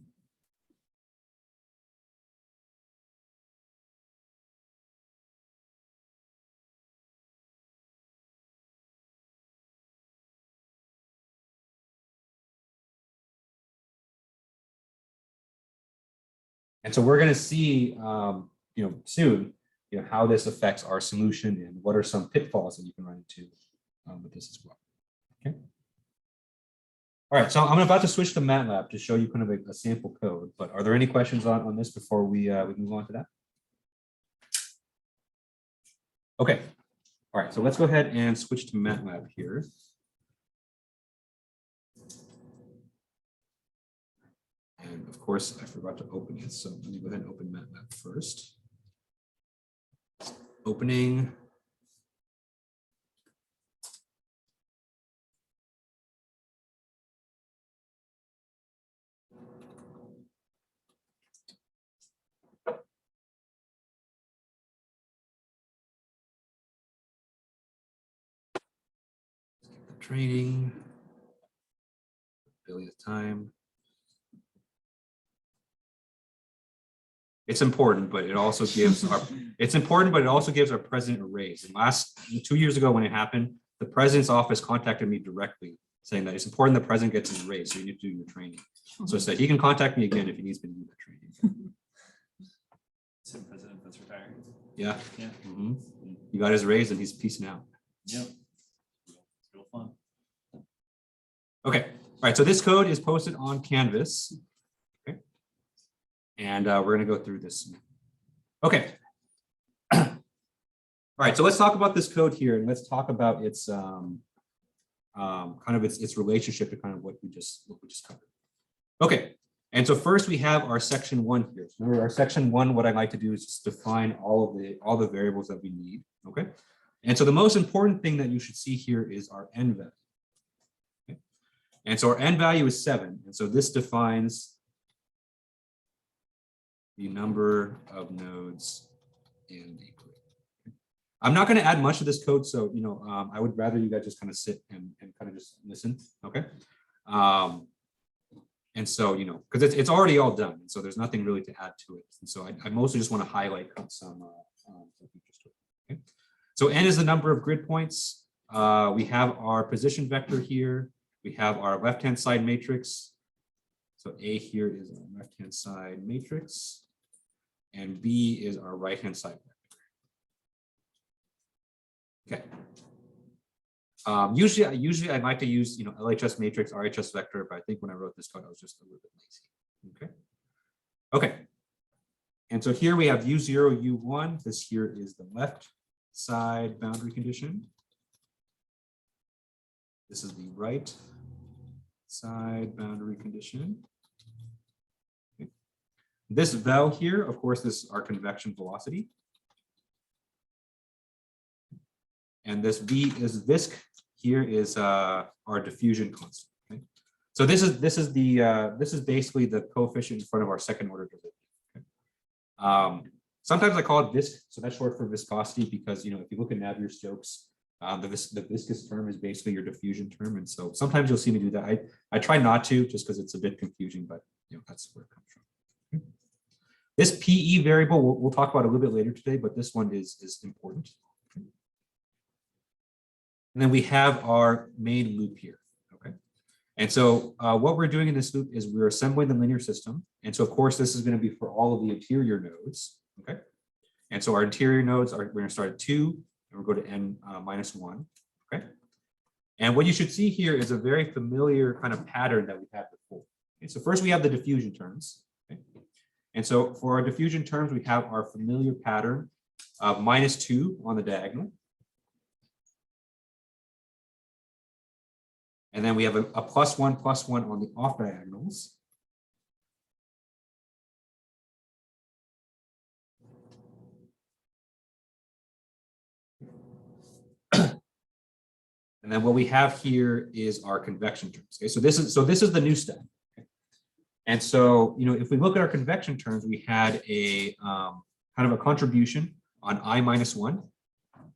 Speaker 1: And so we're going to see, soon, how this affects our solution and what are some pitfalls that you can run into with this as well. Okay. All right, so I'm about to switch to MATLAB to show you kind of a sample code, but are there any questions on this before we move on to that? Okay. All right, so let's go ahead and switch to MATLAB here. And of course, I forgot to open it, so let me go ahead and open MATLAB first. Opening. Training. Billionth time. It's important, but it also gives our president a raise. And 2 years ago when it happened, the president's office contacted me directly saying that it's important the president gets his raise, so you need to do your training. So it said he can contact me again if he needs me to do that training.
Speaker 4: Some president that's retiring.
Speaker 1: Yeah.
Speaker 4: Yeah.
Speaker 1: Mm-hmm. He got his raise and he's peacing out.
Speaker 4: Yep. It's real fun.
Speaker 1: Okay. All right. So this code is posted on Canvas. Okay. And we're going to go through this. Okay. All right. So let's talk about this code here, and let's talk about its kind of its relationship to kind of what we just covered. Okay. And so first we have our section 1 here. So remember our section 1, what I'd like to do is just define all the variables that we need. Okay. And so the most important thing that you should see here is our n value. Okay. And so our n value is 7. And so this defines the number of nodes in the grid. I'm not going to add much to this code, so I would rather you guys just kind of sit and kind of just listen. Okay. And so, because it's already all done, and so there's nothing really to add to it. And so I mostly just want to highlight some features to it. Okay. So n is the number of grid points. We have our position vector here. We have our left-hand side matrix. So A here is our left-hand side matrix, and B is our right-hand side vector. Okay. Usually I'd like to use LHS matrix, RHS vector, but I think when I wrote this code, I was just a little bit lazy. Okay. Okay. And so here we have U0, U1. This here is the left side boundary condition. This is the right side boundary condition. Okay. This vel here, of course, this is our convection velocity. And this V is visc. Here is our diffusion constant. Okay? So this is basically the coefficient in front of our second order derivative. Okay? Sometimes I call it visc, so that's short for viscosity because if you look at Navier-Stokes, the viscous term is basically your diffusion term, and so sometimes you'll see me do that. I try not to just because it's a bit confusing, but that's where it comes from. Okay? This PE variable we'll talk about a little bit later today, but this one is important. And then we have our main loop here, okay? And so what we're doing in this loop is we're assembling the linear system. And so of course, this is gonna be for all of the interior nodes, okay? And so our interior nodes we're gonna start at 2, and we'll go to n minus 1, okay? And what you should see here is a very familiar kind of pattern that we had before. Okay, so first we have the diffusion terms. And so for our diffusion terms, we have our familiar pattern of -2 on the diagonal. And then we have a +1 on the off diagonals. And then what we have here is our convection terms. Okay, so this is the new step. Okay? And so, if we look at our convection terms, we had a kind of a contribution on I minus 1.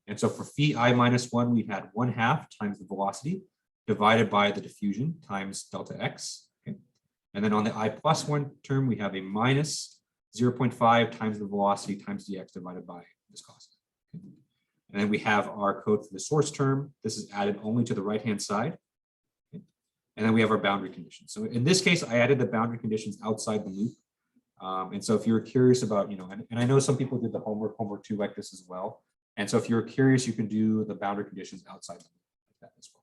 Speaker 1: And so for phi I minus 1, we had 1/2 times the velocity divided by the diffusion times delta x. Okay? And then on the I plus 1 term, we have a minus 0.5 times the velocity times dx divided by viscosity. Okay? And then we have our code for the source term. This is added only to the right-hand side. Okay? And then we have our boundary conditions. So in this case, I added the boundary conditions outside the loop. And so if you're curious about, and I know some people did the homework 2 like this as well. And so if you're curious, you can do the boundary conditions outside the loop like that as well.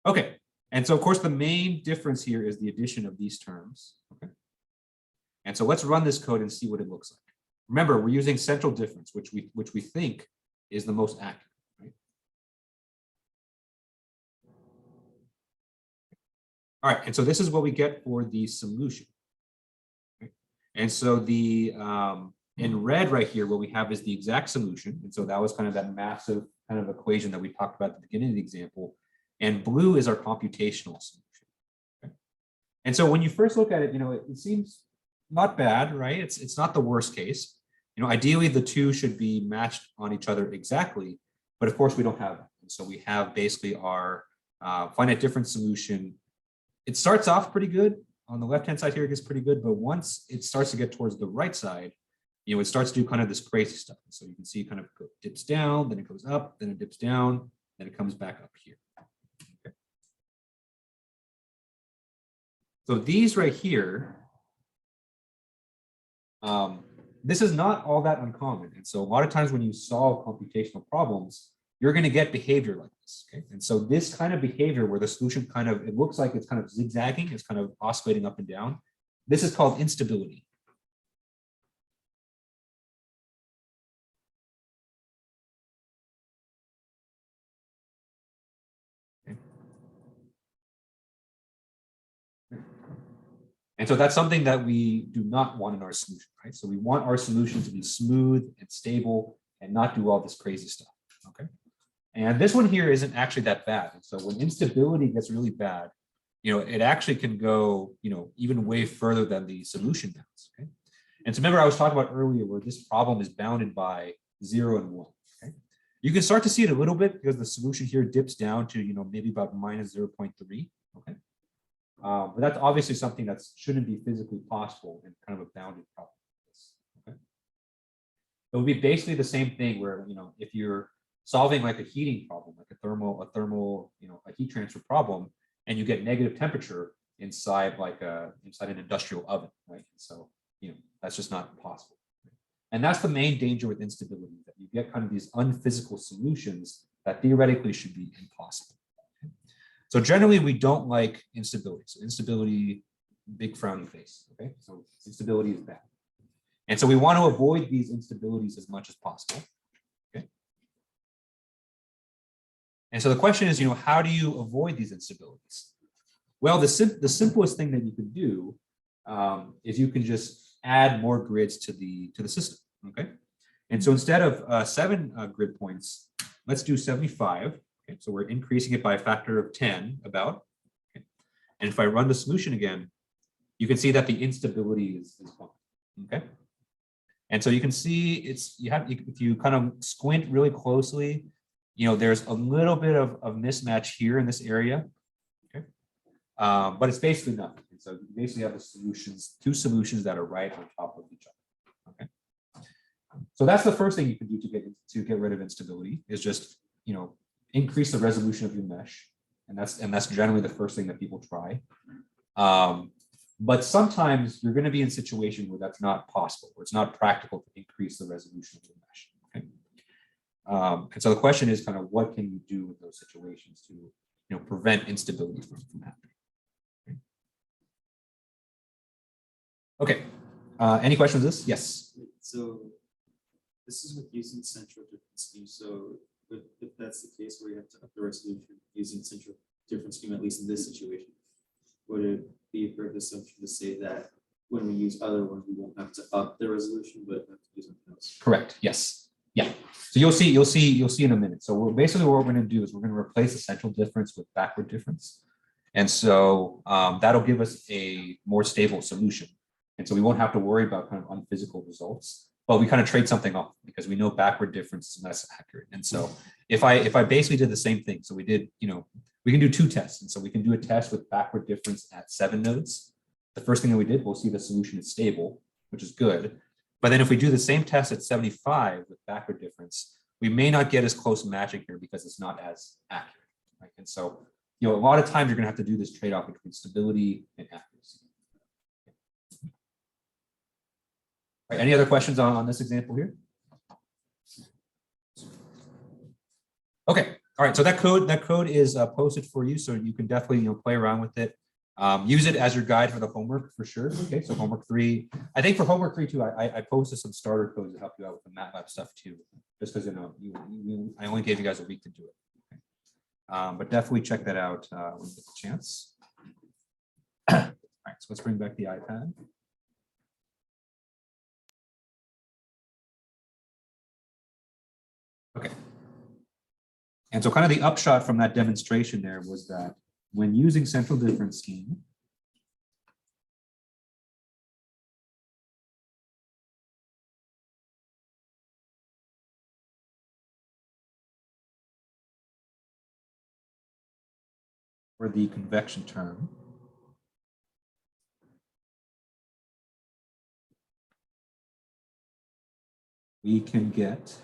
Speaker 1: Okay. And so of course, the main difference here is the addition of these terms. Okay. And so let's run this code and see what it looks like. Remember, we're using central difference, which we think is the most accurate, right? All right, and so this is what we get for the solution. Okay? And so the in red right here, what we have is the exact solution. And so that was kind of that massive kind of equation that we talked about at the beginning of the example. And blue is our computational solution. Okay? And so when you first look at it, it seems not bad, right? It's not the worst case. Ideally the two should be matched on each other exactly, but of course we don't have that. And so we have basically our finite difference solution. It starts off pretty good. On the left-hand side here, it gets pretty good, but once it starts to get towards the right side, it starts to do kind of this crazy stuff. So you can see it kind of dips down, then it goes up, then it dips down, then it comes back up here. Okay. So these right here, this is not all that uncommon. And so a lot of times when you solve computational problems, you're going to get behavior like this. Okay. And so this kind of behavior where the solution it looks like it's kind of zigzagging, it's kind of oscillating up and down. This is called instability. Okay. And so that's something that we do not want in our solution, right? So we want our solution to be smooth and stable and not do all this crazy stuff, okay? And this one here isn't actually that bad. And so when instability gets really bad, it actually can go, even way further than the solution bounds, okay? And so remember I was talking about earlier where this problem is bounded by 0 and 1, okay? You can start to see it a little bit because the solution here dips down to, maybe about minus 0.3, okay? But that's obviously something that shouldn't be physically possible in kind of a bounded problem. Okay? It would be basically the same thing where, if you're solving like a heating problem, like a thermal, a heat transfer problem, and you get negative temperature inside inside an industrial oven, right? So, that's just not possible. And that's the main danger with instability, that you get kind of these unphysical solutions that theoretically should be impossible. So generally, we don't like instability. So instability, big frowny face, okay? So instability is bad. And so we want to avoid these instabilities as much as possible, okay? And so the question is, how do you avoid these instabilities? Well, the simplest thing that you can do is you can just add more grids to the system, okay? And so instead of 7 grid points, let's do 75. Okay, so we're increasing it by a factor of 10 about. Okay. And if I run the solution again, you can see that the instability is gone. Okay. And so you can see if you kind of squint really closely, there's a little bit of mismatch here in this area. Okay. But it's basically nothing. And so you basically have two solutions that are right on top of each other. Okay. So that's the first thing you can do to get rid of instability, is just, increase the resolution of your mesh. And that's generally the first thing that people try. But sometimes you're going to be in a situation where that's not possible, where it's not practical to increase the resolution of your mesh. Okay. And so the question is kind of what can you do in those situations to prevent instability from happening? Okay, any questions on this? Yes.
Speaker 4: So this is with using central difference scheme. So if that's the case where you have to up the resolution using central difference scheme, at least in this situation, would it be a correct assumption to say that when we use other ones, we won't have to up the resolution, but have to do something else?
Speaker 1: Correct. Yes. Yeah. So you'll see in a minute. So we're basically what we're going to do is we're going to replace the central difference with backward difference. And so that'll give us a more stable solution. And so we won't have to worry about kind of unphysical results, but we kind of trade something off because we know backward difference is less accurate. And so if I basically did the same thing, so we did, we can do two tests. And so we can do a test with backward difference at 7 nodes. The first thing that we did, we'll see the solution is stable, which is good. But then if we do the same test at 75 with backward difference, we may not get as close matching here because it's not as accurate, right? And so, a lot of times you're going to have to do this trade-off between stability and accuracy. All right, any other questions on this example here? Okay, all right. So that code is posted for you, so you can definitely play around with it. Use it as your guide for the homework for sure. Okay, so homework 3. I think for homework 3 too, I posted some starter codes to help you out with the MATLAB stuff too, just because I only gave you guys a week to do it. Okay. But definitely check that out when you get the chance. All right, so let's bring back the iPad. Okay. And so kind of the upshot from that demonstration there was that when using central difference scheme, for the convection term, we can get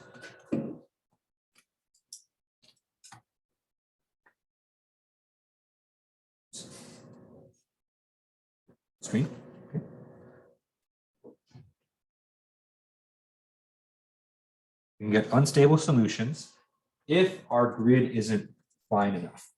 Speaker 1: screen. Okay. We can get unstable solutions if our grid isn't fine enough.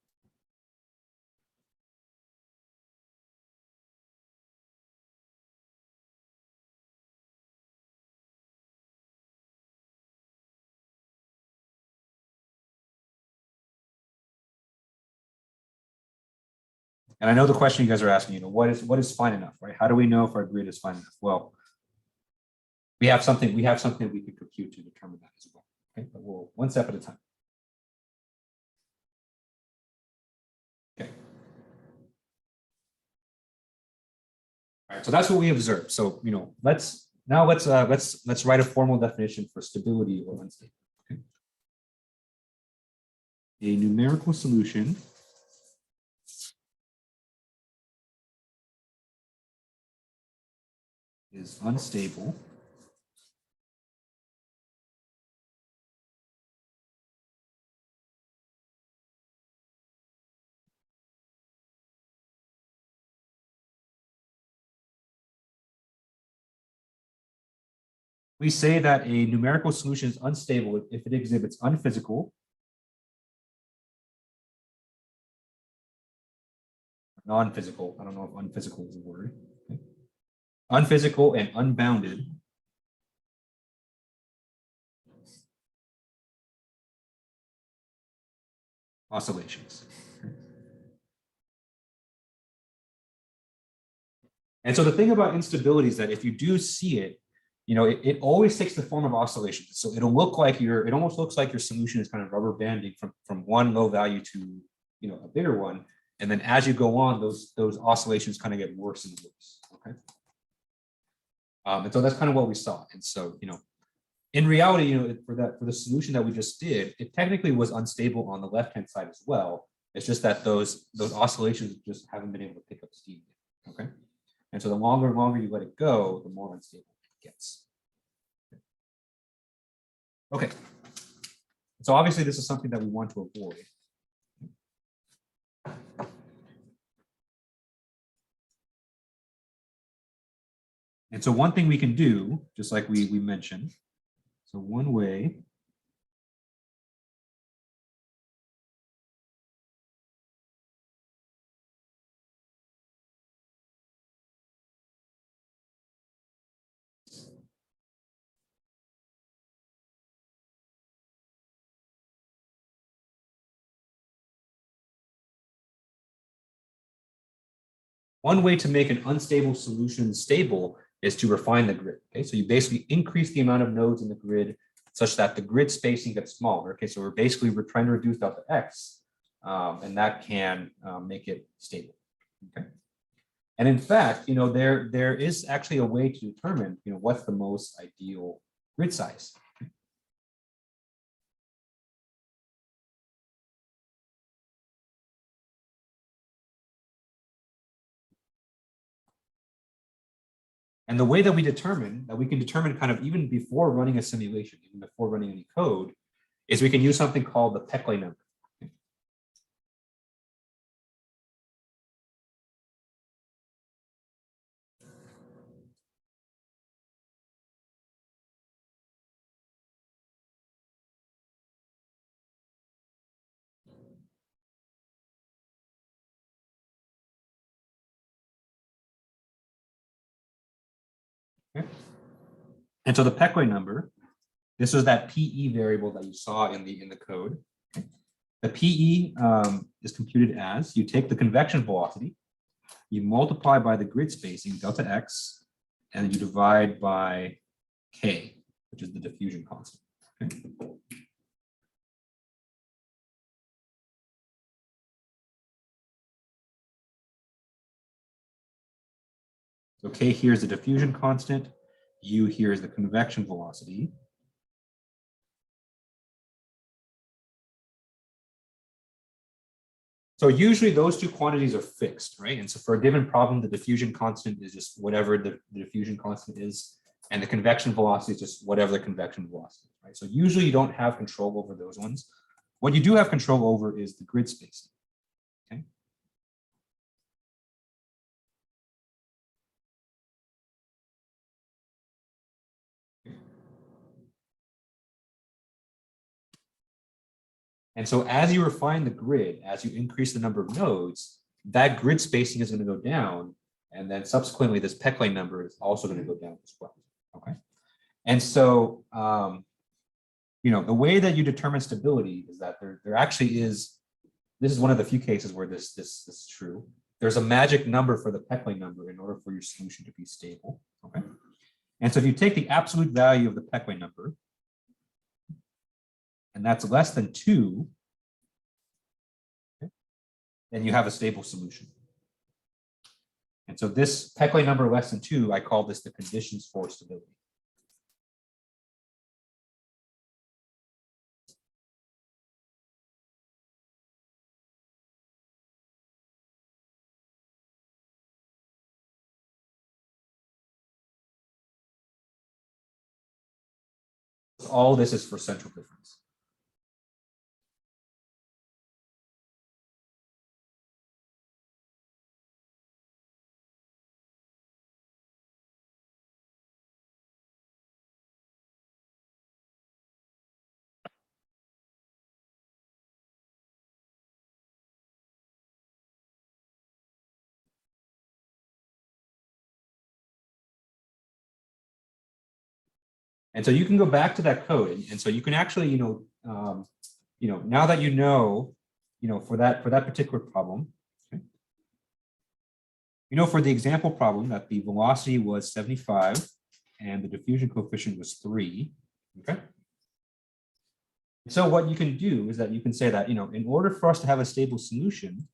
Speaker 1: And I know the question you guys are asking, what is fine enough, right? How do we know if our grid is fine enough? Well, we have something we can compute to determine that as well. Okay, but we'll one step at a time. Okay. All right, so that's what we observed. So let's write a formal definition for stability or unstable. Okay. A numerical solution is unstable we say that a numerical solution is unstable if it exhibits unphysical, non-physical, I don't know if unphysical is a word, okay. Unphysical and unbounded oscillations. And so the thing about instability is that if you do see it, it always takes the form of oscillation. So it'll look like it almost looks like your solution is kind of rubber banding from one low value to a bigger one. And then as you go on, those oscillations kind of get worse and worse. Okay. And so that's kind of what we saw. And so, in reality, for the solution that we just did, it technically was unstable on the left-hand side as well. It's just that those oscillations just haven't been able to pick up steam. Okay. And so the longer and longer you let it go, the more unstable it gets. Okay. So obviously this is something that we want to avoid. And so one thing we can do, just like we mentioned, so one way one way to make an unstable solution stable is to refine the grid. Okay, so you basically increase the amount of nodes in the grid such that the grid spacing gets smaller. Okay, so we're trying to reduce delta x, and that can make it stable. Okay, and in fact, there is actually a way to determine what's the most ideal grid size. And the way that we can determine kind of even before running a simulation, even before running any code, is we can use something called the Peclet number. Okay. And so the Peclet number, this was that PE variable that you saw in the code. Okay. The PE is computed as you take the convection velocity, you multiply by the grid spacing, delta x, and you divide by k, which is the diffusion constant. Okay. So k here is the diffusion constant, u here is the convection velocity. So usually those two quantities are fixed, right? And so for a given problem, the diffusion constant is just whatever the diffusion constant is, and the convection velocity is just whatever the convection velocity is, right? So usually you don't have control over those ones. What you do have control over is the grid spacing, okay? And so as you refine the grid, as you increase the number of nodes, that grid spacing is going to go down. And then subsequently, this Peclet number is also going to go down as well. Okay. And so, the way that you determine stability is that there actually is, this is one of the few cases where this is true. There's a magic number for the Peclet number in order for your solution to be stable. Okay. And so if you take the absolute value of the Peclet number, and that's less than 2, okay, then you have a stable solution. And so this Peclet number less than 2, I call this the conditions for stability. All this is for central difference. And so you can go back to that code, and so you can actually, now that for that particular problem, okay, for the example problem that the velocity was 75 and the diffusion coefficient was 3. Okay. So what you can do is that you can say that, in order for us to have a stable solution,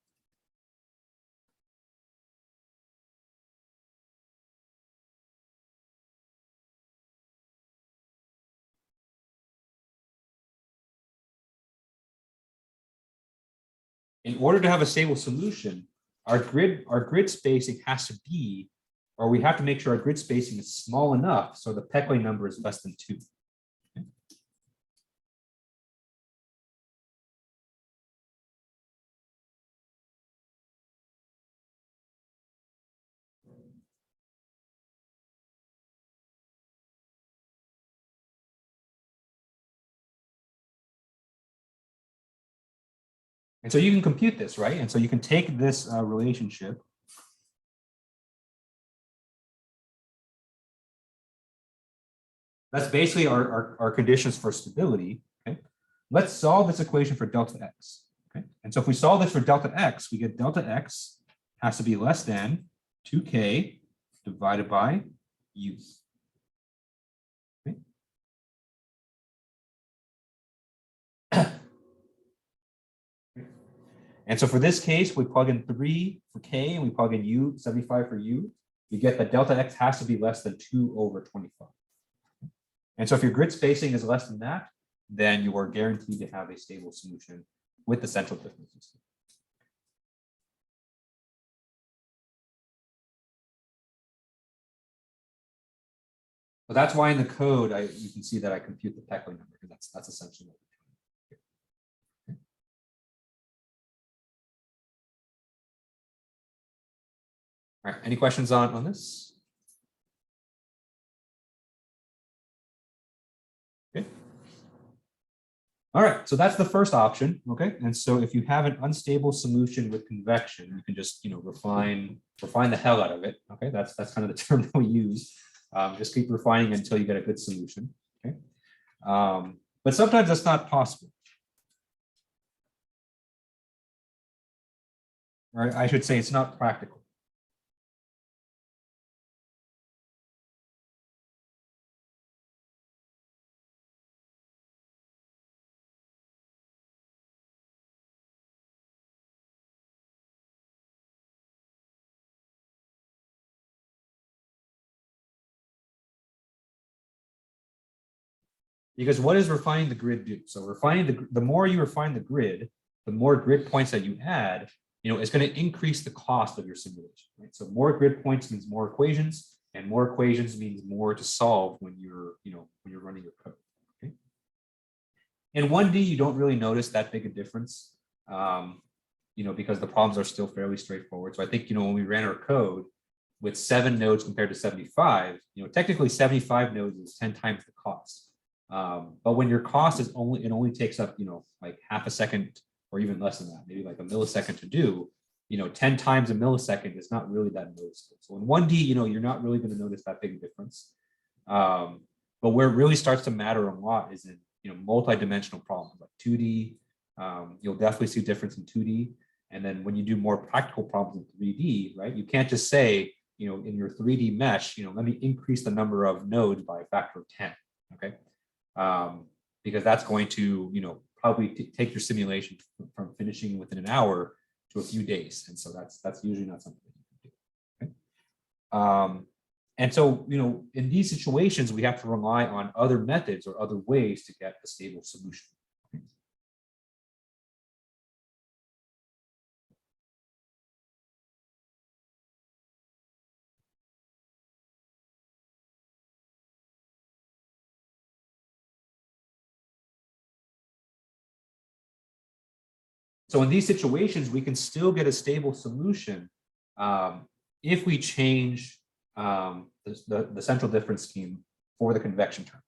Speaker 1: our grid spacing has to be, or we have to make sure our grid spacing is small enough so the Peclet number is less than 2. Okay. And so you can compute this, right? And so you can take this relationship. That's basically our conditions for stability. Okay. Let's solve this equation for delta x. Okay. And so if we solve this for delta x, we get delta x has to be less than 2K divided by U. Okay. And so for this case, we plug in 3 for K and we plug in U, 75 for U. You get that delta X has to be less than 2 over 25. And so if your grid spacing is less than that, then you are guaranteed to have a stable solution with the central differences. So that's why in the code, you can see that I compute the Peckley number, because that's essentially what we're doing. All right, any questions on this? Okay. All right, so that's the first option, okay? And so if you have an unstable solution with convection, you can just, refine the hell out of it, okay? That's kind of the term that we use. Just keep refining until you get a good solution, okay? But sometimes that's not possible. Or I should say it's not practical. Because what does refining the grid do? So refining the more you refine the grid points that you add, it's going to increase the cost of your simulation, right? So more grid points means more equations, and more equations means more to solve when you're running your code. Okay. In 1D, you don't really notice that big a difference, because the problems are still fairly straightforward. So I think, when we ran our code with 7 nodes compared to 75, technically 75 nodes is 10 times the cost. But when your cost is only takes up, like half a second or even less than that, maybe like a millisecond to do, 10 times a millisecond is not really that noticeable. So in 1D, you're not really going to notice that big difference. But where it really starts to matter a lot is in, multi-dimensional problems like 2D. You'll definitely see difference in 2D. And then when you do more practical problems in 3D, right, you can't just say, in your 3D mesh, let me increase the number of nodes by a factor of 10, okay? Because that's going to, probably take your simulation from finishing within an hour to a few days. And so that's usually not something that you can do. Okay? And so, in these situations, we have to rely on other methods or other ways to get a stable solution. So in these situations, we can still get a stable solution if we change the central difference scheme for the convection term.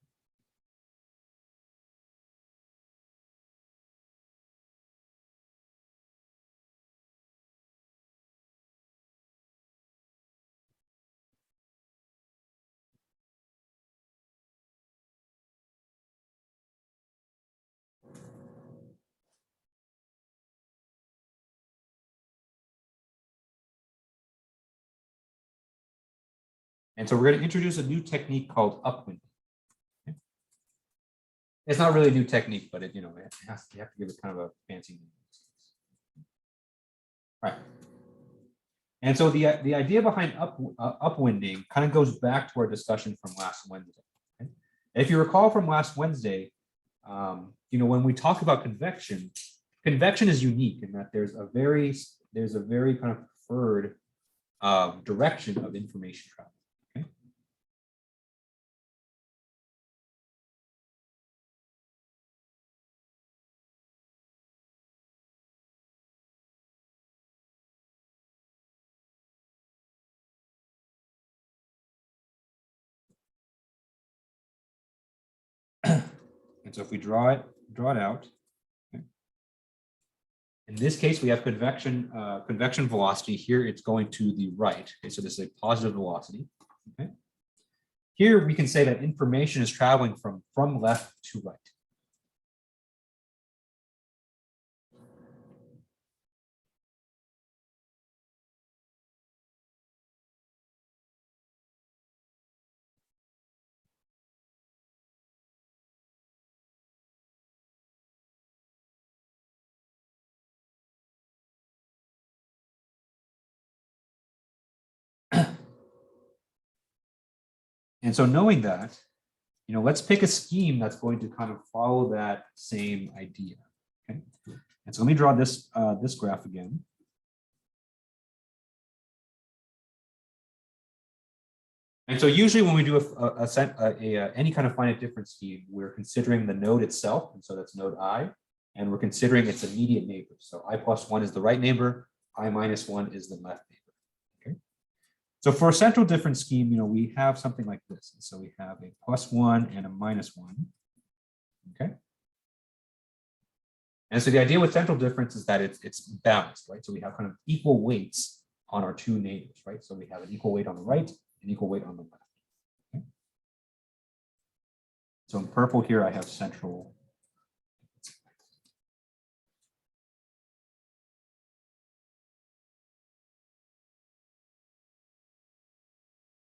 Speaker 1: And so we're going to introduce a new technique called upwinding. Okay? It's not really a new technique, but you have to give it kind of a fancy name. All right. And so the idea behind upwinding kind of goes back to our discussion from last Wednesday. Okay? If you recall from last Wednesday, when we talk about convection is unique in that there's a very kind of preferred direction of information travel. Okay? And so if we draw it out, okay. In this case, we have convection velocity. Here it's going to the right. Okay, so this is a positive velocity. Okay. Here we can say that information is traveling from left to right. And so knowing that, let's pick a scheme that's going to kind of follow that same idea. Okay. And so let me draw this this graph again. And so usually when we do any kind of finite difference scheme, we're considering the node itself. And so that's node I, and we're considering its immediate neighbor. So I plus 1 is the right neighbor, I minus 1 is the left neighbor. Okay. So for a central difference scheme, we have something like this. And so we have a +1 and a -1. Okay. And so the idea with central difference is that it's balanced, right? So we have kind of equal weights on our two neighbors, right? So we have an equal weight on the right, an equal weight on the left. Okay. So in purple here, I have central.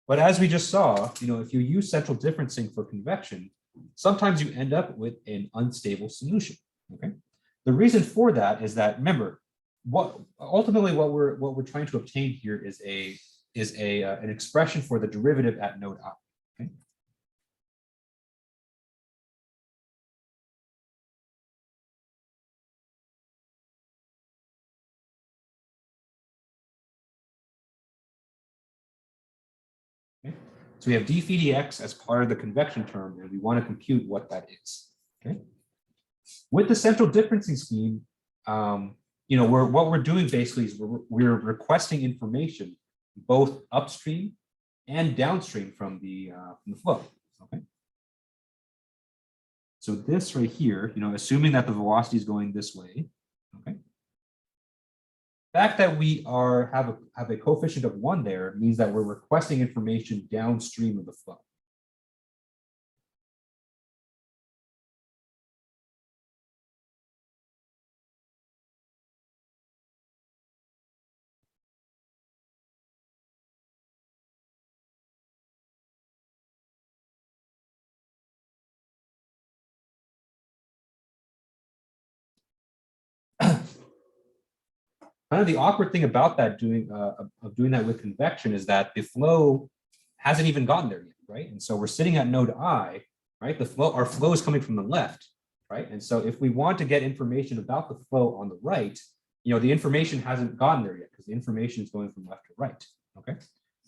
Speaker 1: But as we just saw, if you use central differencing for convection, sometimes you end up with an unstable solution. Okay. The reason for that is that, remember, ultimately what we're trying to obtain here is an expression for the derivative at node I. Okay. Okay. So we have d phi dx as part of the convection term, and we want to compute what that is. Okay. With the central differencing scheme, what we're doing basically is we're requesting information both upstream and downstream from the flow. Okay. So this right here, assuming that the velocity is going this way, okay. The fact that we have a coefficient of 1 there means that we're requesting information downstream of the flow. Kind of the awkward thing about that doing that with convection is that the flow hasn't even gotten there yet, right? And so we're sitting at node I, right? Our flow is coming from the left, right? And so if we want to get information about the flow on the right, the information hasn't gotten there yet because the information is going from left to right. Okay.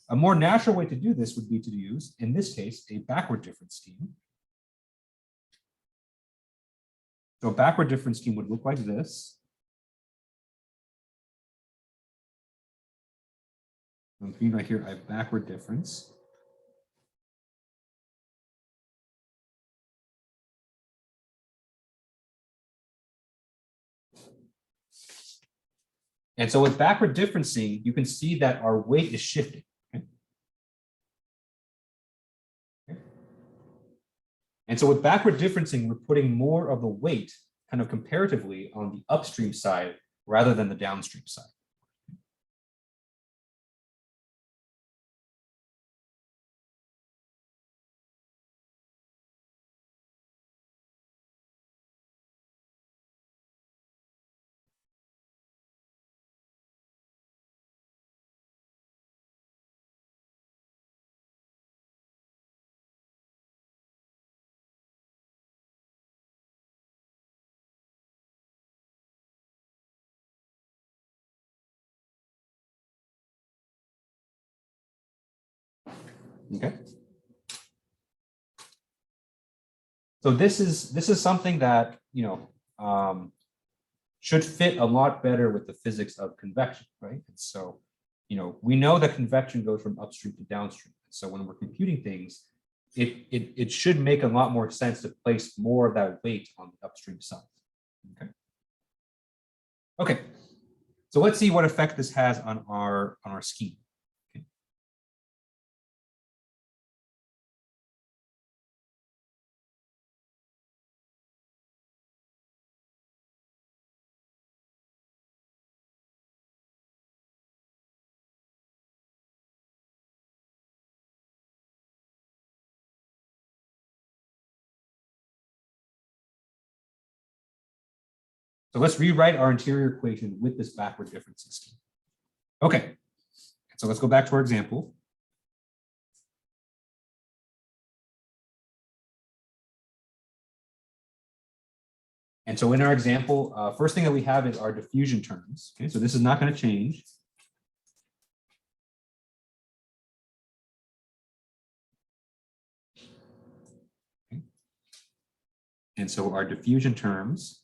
Speaker 1: A more natural way to do this would be to use, in this case, a backward difference scheme. So a backward difference scheme would look like this. Right here, I have backward difference. And so with backward differencing, you can see that our weight is shifting. Okay? Okay. And so with backward differencing, we're putting more of the weight kind of comparatively on the upstream side rather than the downstream side. Okay. So this is something that should fit a lot better with the physics of convection, right? And so we know that convection goes from upstream to downstream. So when we're computing things, it should make a lot more sense to place more of that weight on the upstream side. Okay. Okay. So let's see what effect this has on our scheme. Okay. So let's rewrite our interior equation with this backward difference scheme. Okay, so let's go back to our example. And so in our example, first thing that we have is our diffusion terms. Okay, so this is not going to change. Okay. And so our diffusion terms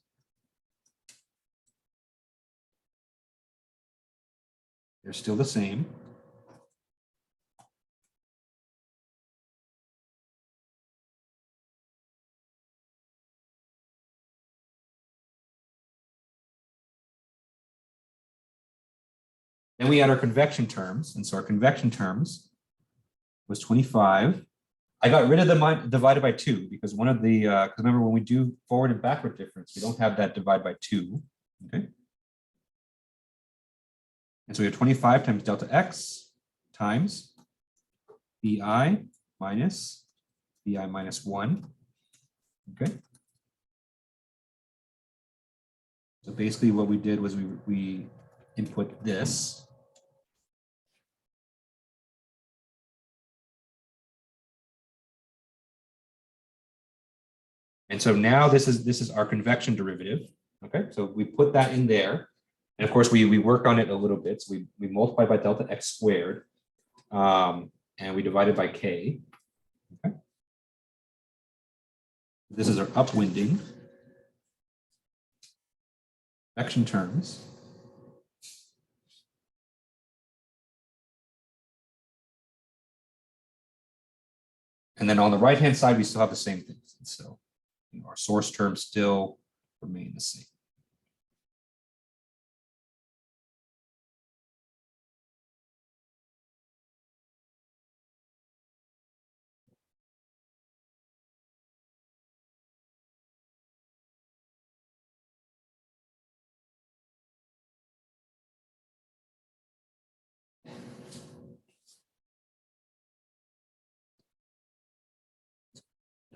Speaker 1: they're still the same. Then we had our convection terms. And so our convection terms was 25. I got rid of the divided by 2 because one of the, because remember when we do forward and backward difference, we don't have that divide by 2. Okay. And so we have 25 times delta x times bi minus 1. Okay. So basically what we did was we input this. And so now this is our convection derivative. Okay, so we put that in there. And of course, we work on it a little bit. So we multiply by delta x squared, and we divide it by k. Okay. This is our upwinding convection terms. And then on the right-hand side, we still have the same things. And so our source terms still remain the same.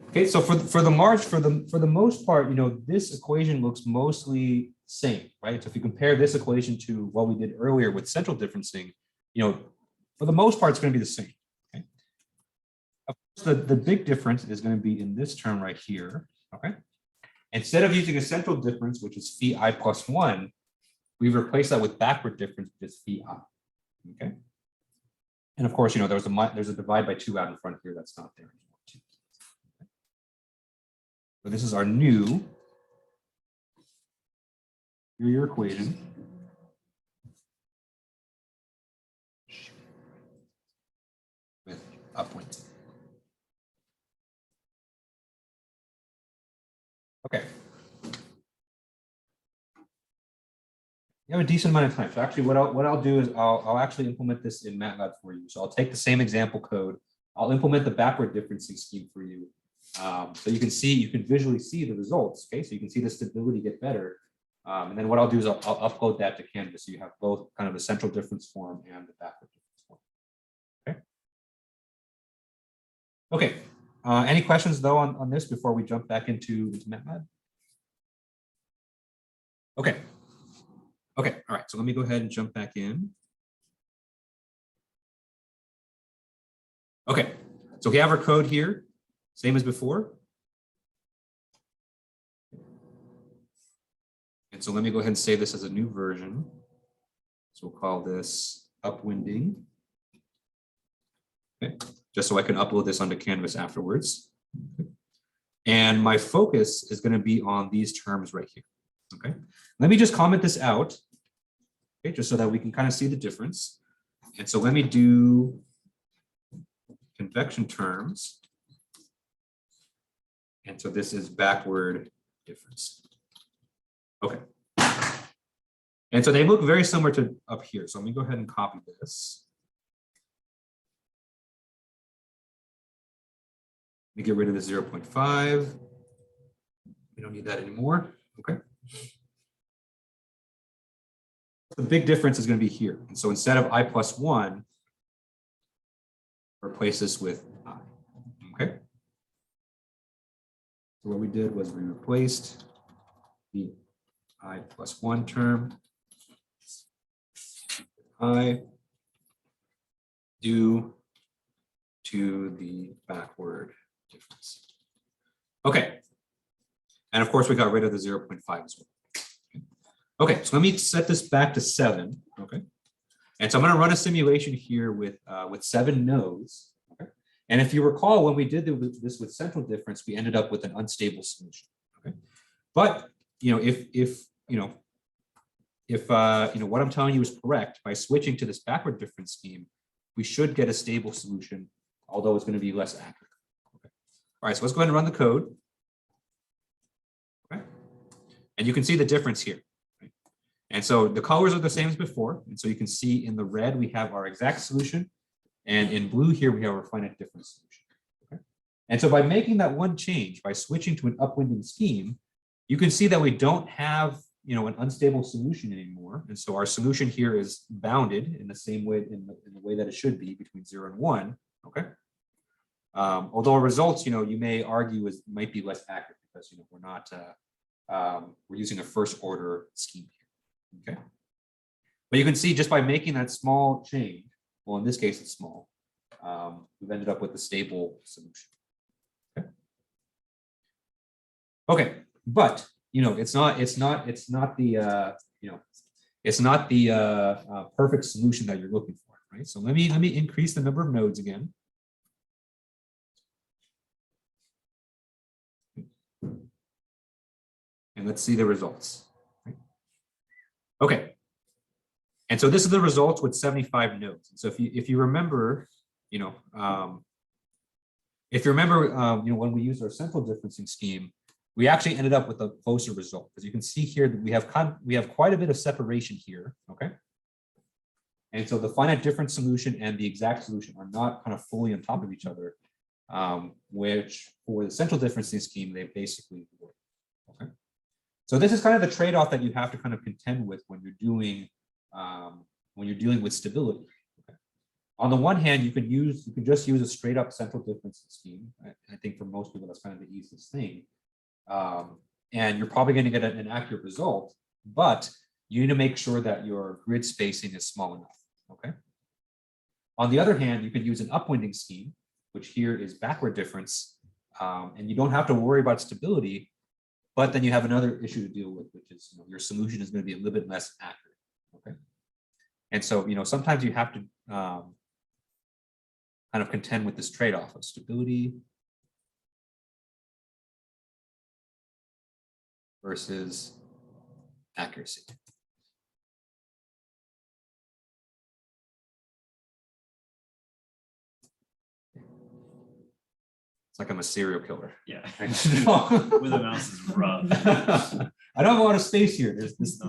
Speaker 1: Okay, so for the most part, this equation looks mostly same, right? So if you compare this equation to what we did earlier with central differencing, for the most part, it's going to be the same. Okay. Of course, the big difference is going to be in this term right here. Okay. Instead of using a central difference, which is phi I plus 1, we replace that with backward difference, which is phi I. Okay. And of course, there's a divide by 2 out in front here that's not there anymore. So this is our new Fourier equation. With upwind. Okay. You have a decent amount of time. So actually what I'll do is I'll actually implement this in MATLAB for you. So I'll take the same example code. I'll implement the backward differencing scheme for you. So you can visually see the results. Okay, so you can see the stability get better. And then what I'll do is I'll upload that to Canvas. So you have both kind of the central difference form and the backward difference form. Okay. Okay. Any questions though on this before we jump back into MATLAB? Okay. Okay. All right. So let me go ahead and jump back in. Okay. So we have our code here. Same as before. And so let me go ahead and save this as a new version. So we'll call this upwinding. Okay. Just so I can upload this onto Canvas afterwards. Okay. And my focus is going to be on these terms right here. Okay. Let me just comment this out. Okay, just so that we can kind of see the difference. And so let me do convection terms. And so this is backward difference. Okay. And so they look very similar to up here. So let me go ahead and copy this. Let me get rid of the 0.5. We don't need that anymore. Okay. The big difference is going to be here. And so instead of I plus 1, replace this with I. Okay. So what we did was we replaced the I plus 1 term I due to the backward difference. Okay. And of course, we got rid of the 0.5 as well. Okay, so let me set this back to 7. Okay. And so I'm going to run a simulation here with 7 nodes. Okay. And if you recall, when we did this with central difference, we ended up with an unstable solution. Okay. But if what I'm telling you is correct, by switching to this backward difference scheme, we should get a stable solution, although it's going to be less accurate. Okay. All right, so let's go ahead and run the code. Okay. And you can see the difference here. Right? And so the colors are the same as before. And so you can see in the red, we have our exact solution. And in blue here, we have our finite difference solution. Okay. And so by making that one change, by switching to an upwinding scheme, you can see that we don't have an unstable solution anymore. And so our solution here is bounded in the same way, in the way that it should be between 0 and 1. Okay. Although our results, you may argue might be less accurate because we're not we're using a first order scheme here. Okay. But you can see just by making that small change, well, in this case it's small, we've ended up with a stable solution. Okay. Okay, but it's not the perfect solution that you're looking for, right? So let me increase the number of nodes again. And let's see the results. Okay. And so this is the results with 75 nodes. And so if you remember, when we used our central differencing scheme, we actually ended up with a closer result, because you can see here that we have quite a bit of separation here. Okay. And so the finite difference solution and the exact solution are not kind of fully on top of each other, which for the central differencing scheme, they basically work. Okay. So this is kind of the trade-off that you have to kind of contend with when you're dealing with stability. Okay. On the one hand, you can just use a straight up central difference scheme. I think for most people, that's kind of the easiest thing. And you're probably going to get an accurate result, but you need to make sure that your grid spacing is small enough. Okay. On the other hand, you can use an upwinding scheme, which here is backward difference, and you don't have to worry about stability. But then you have another issue to deal with, which is your solution is going to be a little bit less accurate. Okay. And so sometimes you have to kind of contend with this trade-off of stability versus accuracy. It's like I'm a serial killer.
Speaker 3: Yeah. With a mouse is rough.
Speaker 1: I don't have a lot of space here. This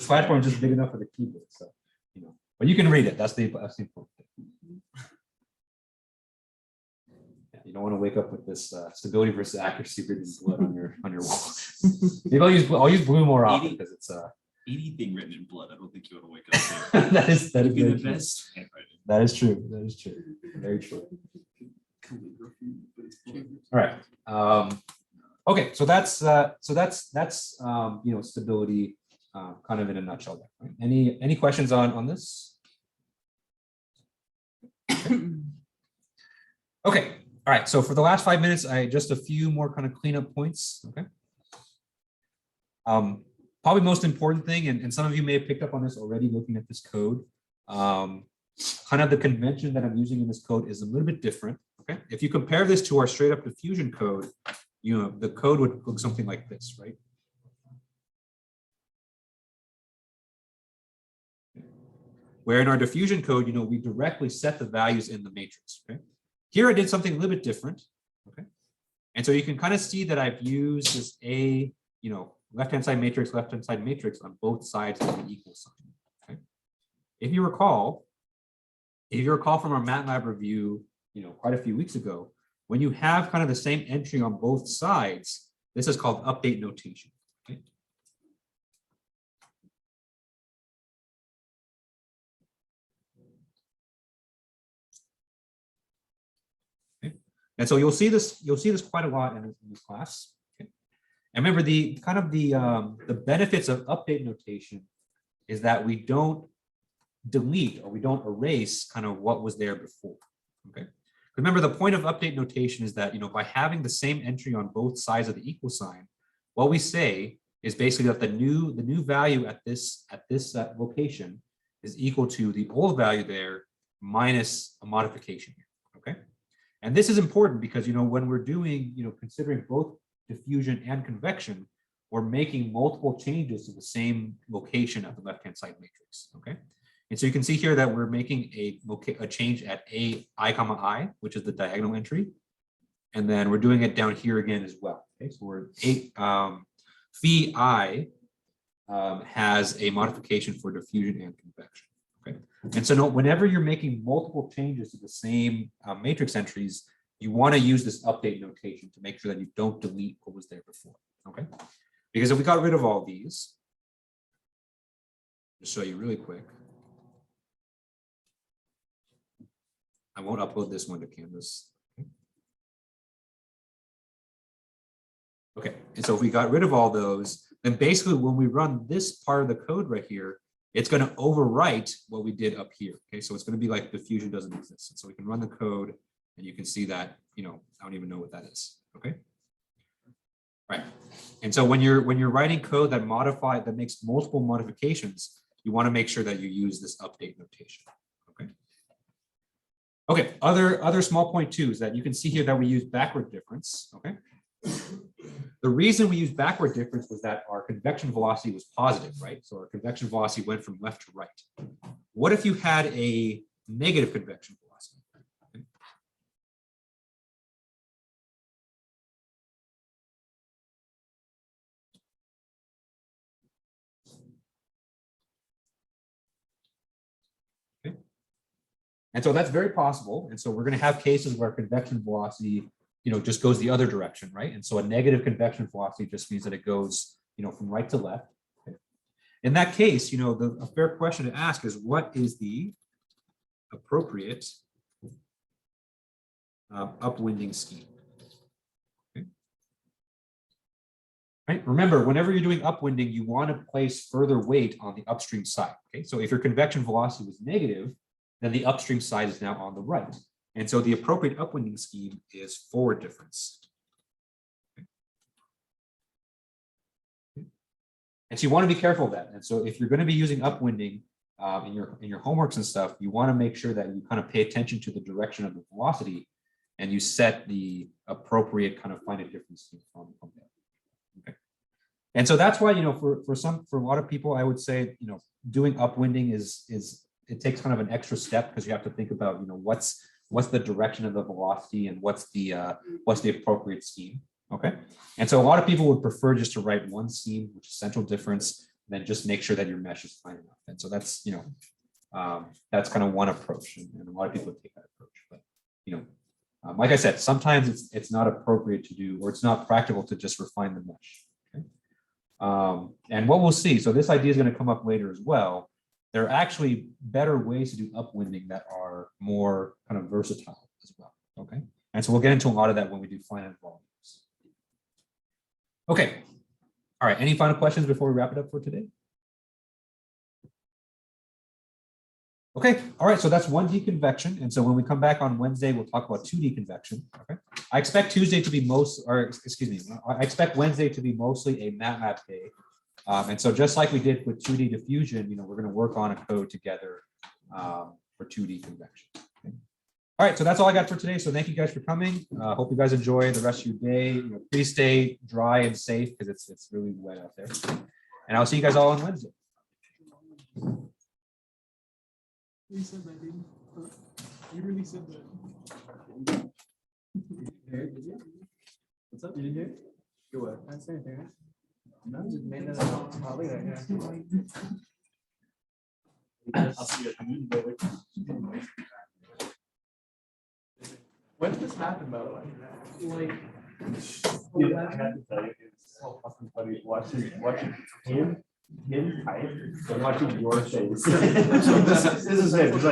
Speaker 1: platform is just big enough for the keyboard. So, but you can read it. That's the important thing. Yeah, you don't want to wake up with this stability versus accuracy written in blood on your wall. Maybe I'll use blue more often because it's
Speaker 4: anything written in blood. I don't think you want to wake up there.
Speaker 1: that is
Speaker 4: the
Speaker 1: very
Speaker 4: best.
Speaker 1: That is true. That is true. Very true. All right. Okay. So that's stability kind of in a nutshell. Right? Any questions on this? Okay. All right. So for the last 5 minutes, just a few more kind of cleanup points. Okay. Probably most important thing, and some of you may have picked up on this already looking at this code. Kind of the convention that I'm using in this code is a little bit different. Okay, if you compare this to our straight up diffusion code, the code would look something like this, right? Where in our diffusion code, we directly set the values in the matrix. Okay, here I did something a little bit different. Okay, and so you can kind of see that I've used this left-hand side matrix on both sides of the equal sign. Okay, if you recall from our MATLAB review, quite a few weeks ago, when you have kind of the same entry on both sides, this is called update notation. Okay. Okay. And so you'll see this quite a lot in this class. Okay. And remember the benefits of update notation is that we don't delete or we don't erase kind of what was there before. Okay. Remember, the point of update notation is that, by having the same entry on both sides of the equal sign, what we say is basically that the new value at this location is equal to the old value there minus a modification here, okay? And this is important because, when we're doing, considering both diffusion and convection, we're making multiple changes to the same location of the left-hand side matrix, okay? And so you can see here that we're making a change at I comma I, which is the diagonal entry. And then we're doing it down here again as well, okay? So we're phi I has a modification for diffusion and convection, okay? And so whenever you're making multiple changes to the same matrix entries, you want to use this update notation to make sure that you don't delete what was there before, okay? Because if we got rid of all these, to show you really quick, I won't upload this one to Canvas. Okay, and so if we got rid of all those, then basically when we run this part of the code right here, it's going to overwrite what we did up here. Okay, so it's going to be like diffusion doesn't exist. And so we can run the code and you can see that, I don't even know what that is. Okay. Right. And so when you're writing code that makes multiple modifications, you want to make sure that you use this update notation. Okay. Okay. Other small point too is that you can see here that we use backward difference. Okay. The reason we use backward difference was that our convection velocity was positive, right? So our convection velocity went from left to right. What if you had a negative convection velocity? Okay. And so that's very possible. And so we're going to have cases where convection velocity just goes the other direction, right? And so a negative convection velocity just means that it goes, from right to left. Okay. In that case, a fair question to ask is what is the appropriate upwinding scheme? Okay. Right. Remember, whenever you're doing upwinding, you want to place further weight on the upstream side. Okay. So if your convection velocity was negative, then the upstream side is now on the right. And so the appropriate upwinding scheme is forward difference. Okay. And so you want to be careful of that. And so if you're going to be using upwinding in your homeworks and stuff, you want to make sure that you kind of pay attention to the direction of the velocity and you set the appropriate kind of finite difference scheme from there. Okay. And so that's why, for a lot of people, I would say, doing upwinding it takes kind of an extra step because you have to think about, what's the direction of the velocity and what's the appropriate scheme. Okay. And so a lot of people would prefer just to write one scheme, which is central difference, and then just make sure that your mesh is fine enough. And so that's, that's kind of one approach. And a lot of people would take that approach. But, like I said, sometimes it's not appropriate to do, or it's not practical to just refine the mesh. Okay. And what we'll see, so this idea is going to come up later as well. There are actually better ways to do upwinding that are more kind of versatile as well. Okay. And so we'll get into a lot of that when we do finite volumes. Okay. All right. Any final questions before we wrap it up for today? Okay. All right. So that's 1D convection. And so when we come back on Wednesday, we'll talk about 2D convection. Okay. I expect Tuesday to be I expect Wednesday to be mostly a MATLAB day. And so just like we did with 2D diffusion, we're going to work on a code together for 2D convection. Okay. All right, so that's all I got for today. So thank you guys for coming. Hope you guys enjoy the rest of your day. Please stay dry and safe because it's really wet out there. And I'll see you guys all on Wednesday.
Speaker 2: You said that, dude. You really said that.
Speaker 4: What's up? You didn't hear? Go what?
Speaker 2: I said that.
Speaker 4: No, just made that
Speaker 2: up. Probably right
Speaker 4: I'll see you at the meeting later.
Speaker 2: When did this happen, by the way?
Speaker 4: Dude, I have to tell you, it's so fucking funny watching him type and watching your face. So this is it. It's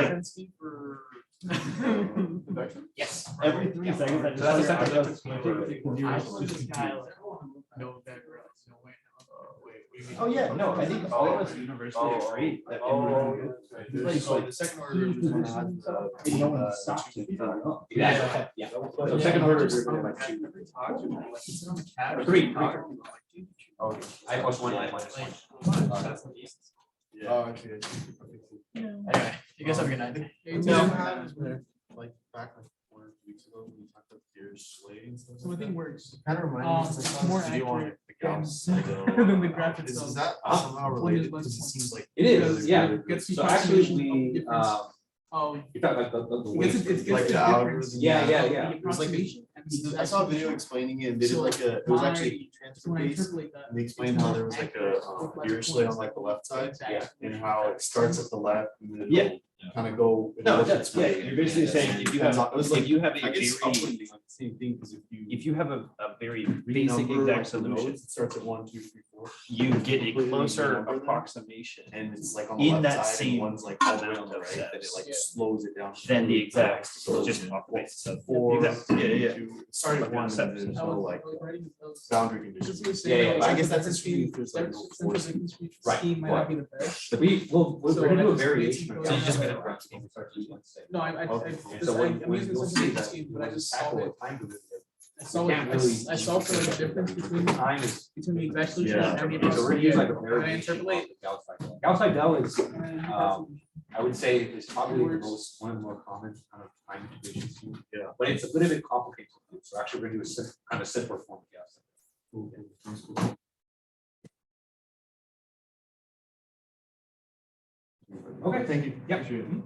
Speaker 4: like yes. Every 3 seconds, I just
Speaker 1: That's
Speaker 4: saw your
Speaker 1: essentially
Speaker 4: eyebrows twitching because you were
Speaker 2: This guy, like, no background, no way.
Speaker 4: wait.
Speaker 3: Oh, yeah, no, I think all of us universally agree that.
Speaker 5: So the second order is one that has the,
Speaker 1: No one stops it.
Speaker 5: Yeah.
Speaker 1: Yeah.
Speaker 5: So second order is like
Speaker 1: Three. I plus one, I minus one.
Speaker 5: Oh, okay.
Speaker 2: Anyway, you guys have a good night.
Speaker 5: Like back like 4 weeks ago, when we talked about your sway and stuff.
Speaker 6: So I think works.
Speaker 5: Kind of reminds me
Speaker 6: It's
Speaker 5: of
Speaker 6: more
Speaker 5: the video on
Speaker 6: accurate
Speaker 5: the Gauss.
Speaker 6: than the graph
Speaker 5: Is
Speaker 6: itself.
Speaker 5: that somehow
Speaker 6: One is
Speaker 5: related?
Speaker 6: less
Speaker 5: Because it
Speaker 6: point.
Speaker 5: seems like.
Speaker 1: It is, yeah.
Speaker 6: Gets the
Speaker 1: So actually,
Speaker 6: approximation
Speaker 1: we,
Speaker 6: of difference. Oh,
Speaker 1: you thought like the
Speaker 6: it
Speaker 1: weight.
Speaker 6: gets it
Speaker 5: Like
Speaker 6: gets
Speaker 5: the
Speaker 6: the
Speaker 5: algorithm.
Speaker 6: difference.
Speaker 1: Yeah, yeah,
Speaker 6: of
Speaker 1: yeah.
Speaker 6: the
Speaker 5: It was like a-
Speaker 6: approximation and the
Speaker 5: I saw a video
Speaker 6: execution.
Speaker 5: explaining it, and they did like a, it was actually transfer
Speaker 6: When I
Speaker 5: based.
Speaker 6: interpolate that.
Speaker 5: And they explained how there was like a usually on like the left side, and how it starts at the left and then
Speaker 3: Yeah.
Speaker 5: it'll kind of go. in
Speaker 3: No,
Speaker 5: a
Speaker 3: it does, yeah,
Speaker 5: different way.
Speaker 3: you're basically saying if you have,
Speaker 5: It was like,
Speaker 3: if you have a
Speaker 5: I guess
Speaker 3: very,
Speaker 5: upwardly, like the same thing, because
Speaker 3: if you have a very basic
Speaker 5: renumber,
Speaker 3: exact
Speaker 5: like, the
Speaker 3: solution,
Speaker 5: nodes, it starts at 1, 2, 3, 4,
Speaker 3: you get a
Speaker 5: completely
Speaker 3: closer
Speaker 5: renumber them.
Speaker 3: approximation
Speaker 5: and it's like on the
Speaker 3: in
Speaker 5: left
Speaker 3: that
Speaker 5: side,
Speaker 3: same
Speaker 5: and one's like all the way on
Speaker 3: amount
Speaker 5: the
Speaker 3: of
Speaker 5: right, that it
Speaker 3: steps.
Speaker 5: like
Speaker 6: Yeah.
Speaker 5: slows it down.
Speaker 3: than the exact,
Speaker 5: So
Speaker 3: just off the basis of.
Speaker 5: four,
Speaker 3: Exact. Yeah, yeah.
Speaker 5: Started at
Speaker 3: Yeah,
Speaker 5: 1,
Speaker 3: seven.
Speaker 5: and there's
Speaker 6: I
Speaker 5: no
Speaker 6: was-
Speaker 5: like
Speaker 6: I was writing those.
Speaker 5: boundary
Speaker 6: Just
Speaker 5: conditions.
Speaker 6: was
Speaker 1: Yeah, yeah,
Speaker 6: saying,
Speaker 1: but
Speaker 5: I
Speaker 6: like,
Speaker 5: guess
Speaker 6: the
Speaker 5: that's a
Speaker 6: difference
Speaker 5: scheme
Speaker 6: between
Speaker 5: if there's, like, no
Speaker 6: central
Speaker 5: force.
Speaker 6: difference
Speaker 1: Right.
Speaker 6: scheme might not be the best.
Speaker 1: So we're
Speaker 6: So
Speaker 1: gonna do a
Speaker 6: that's
Speaker 1: variation.
Speaker 6: basically-
Speaker 1: of
Speaker 6: So you just
Speaker 1: that.
Speaker 6: gonna
Speaker 1: When we start to use Wednesday.
Speaker 6: No, I
Speaker 5: Okay.
Speaker 6: just,
Speaker 1: So when
Speaker 6: I'm using
Speaker 1: you'll
Speaker 6: the
Speaker 1: see
Speaker 6: central
Speaker 1: that
Speaker 6: scheme, but I
Speaker 1: when
Speaker 6: just
Speaker 1: tackle
Speaker 6: solve
Speaker 1: a
Speaker 6: it.
Speaker 1: time derivative,
Speaker 6: I solve
Speaker 1: can't
Speaker 6: it,
Speaker 1: really-
Speaker 6: I solve for like the difference between
Speaker 1: time is.
Speaker 6: the exact solution
Speaker 3: Yeah.
Speaker 6: and every
Speaker 1: So we're gonna use like a
Speaker 6: possible. And I
Speaker 1: variation of
Speaker 6: interpolate.
Speaker 1: the Gauss-Seidel. Gauss-Seidel is,
Speaker 6: and
Speaker 1: I would say, is probably the
Speaker 6: Works.
Speaker 1: most, one of the more common kind of time integration schemes.
Speaker 5: Yeah.
Speaker 1: But it's a little bit complicated to do. So actually, we're gonna do a kind of simpler form of Gauss. Okay,
Speaker 5: Thank you.
Speaker 1: Yep.
Speaker 5: Appreciate it.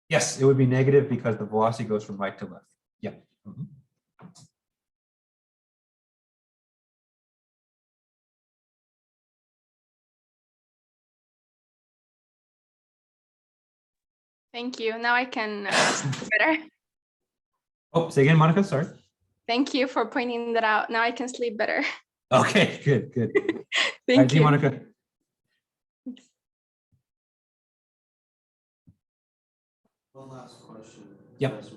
Speaker 1: Yes, it would be negative because the velocity goes from right to left. Yeah. Mhm.
Speaker 7: Thank you. Now I can sleep better.
Speaker 1: Oh, say again, Monica, sorry.
Speaker 7: Thank you for pointing that out. Now I can sleep better.
Speaker 1: Okay, good, good. All right,
Speaker 7: Thank
Speaker 1: see you,
Speaker 7: you.
Speaker 1: Monica.
Speaker 5: One last question.
Speaker 1: Yep.
Speaker 5: You guys were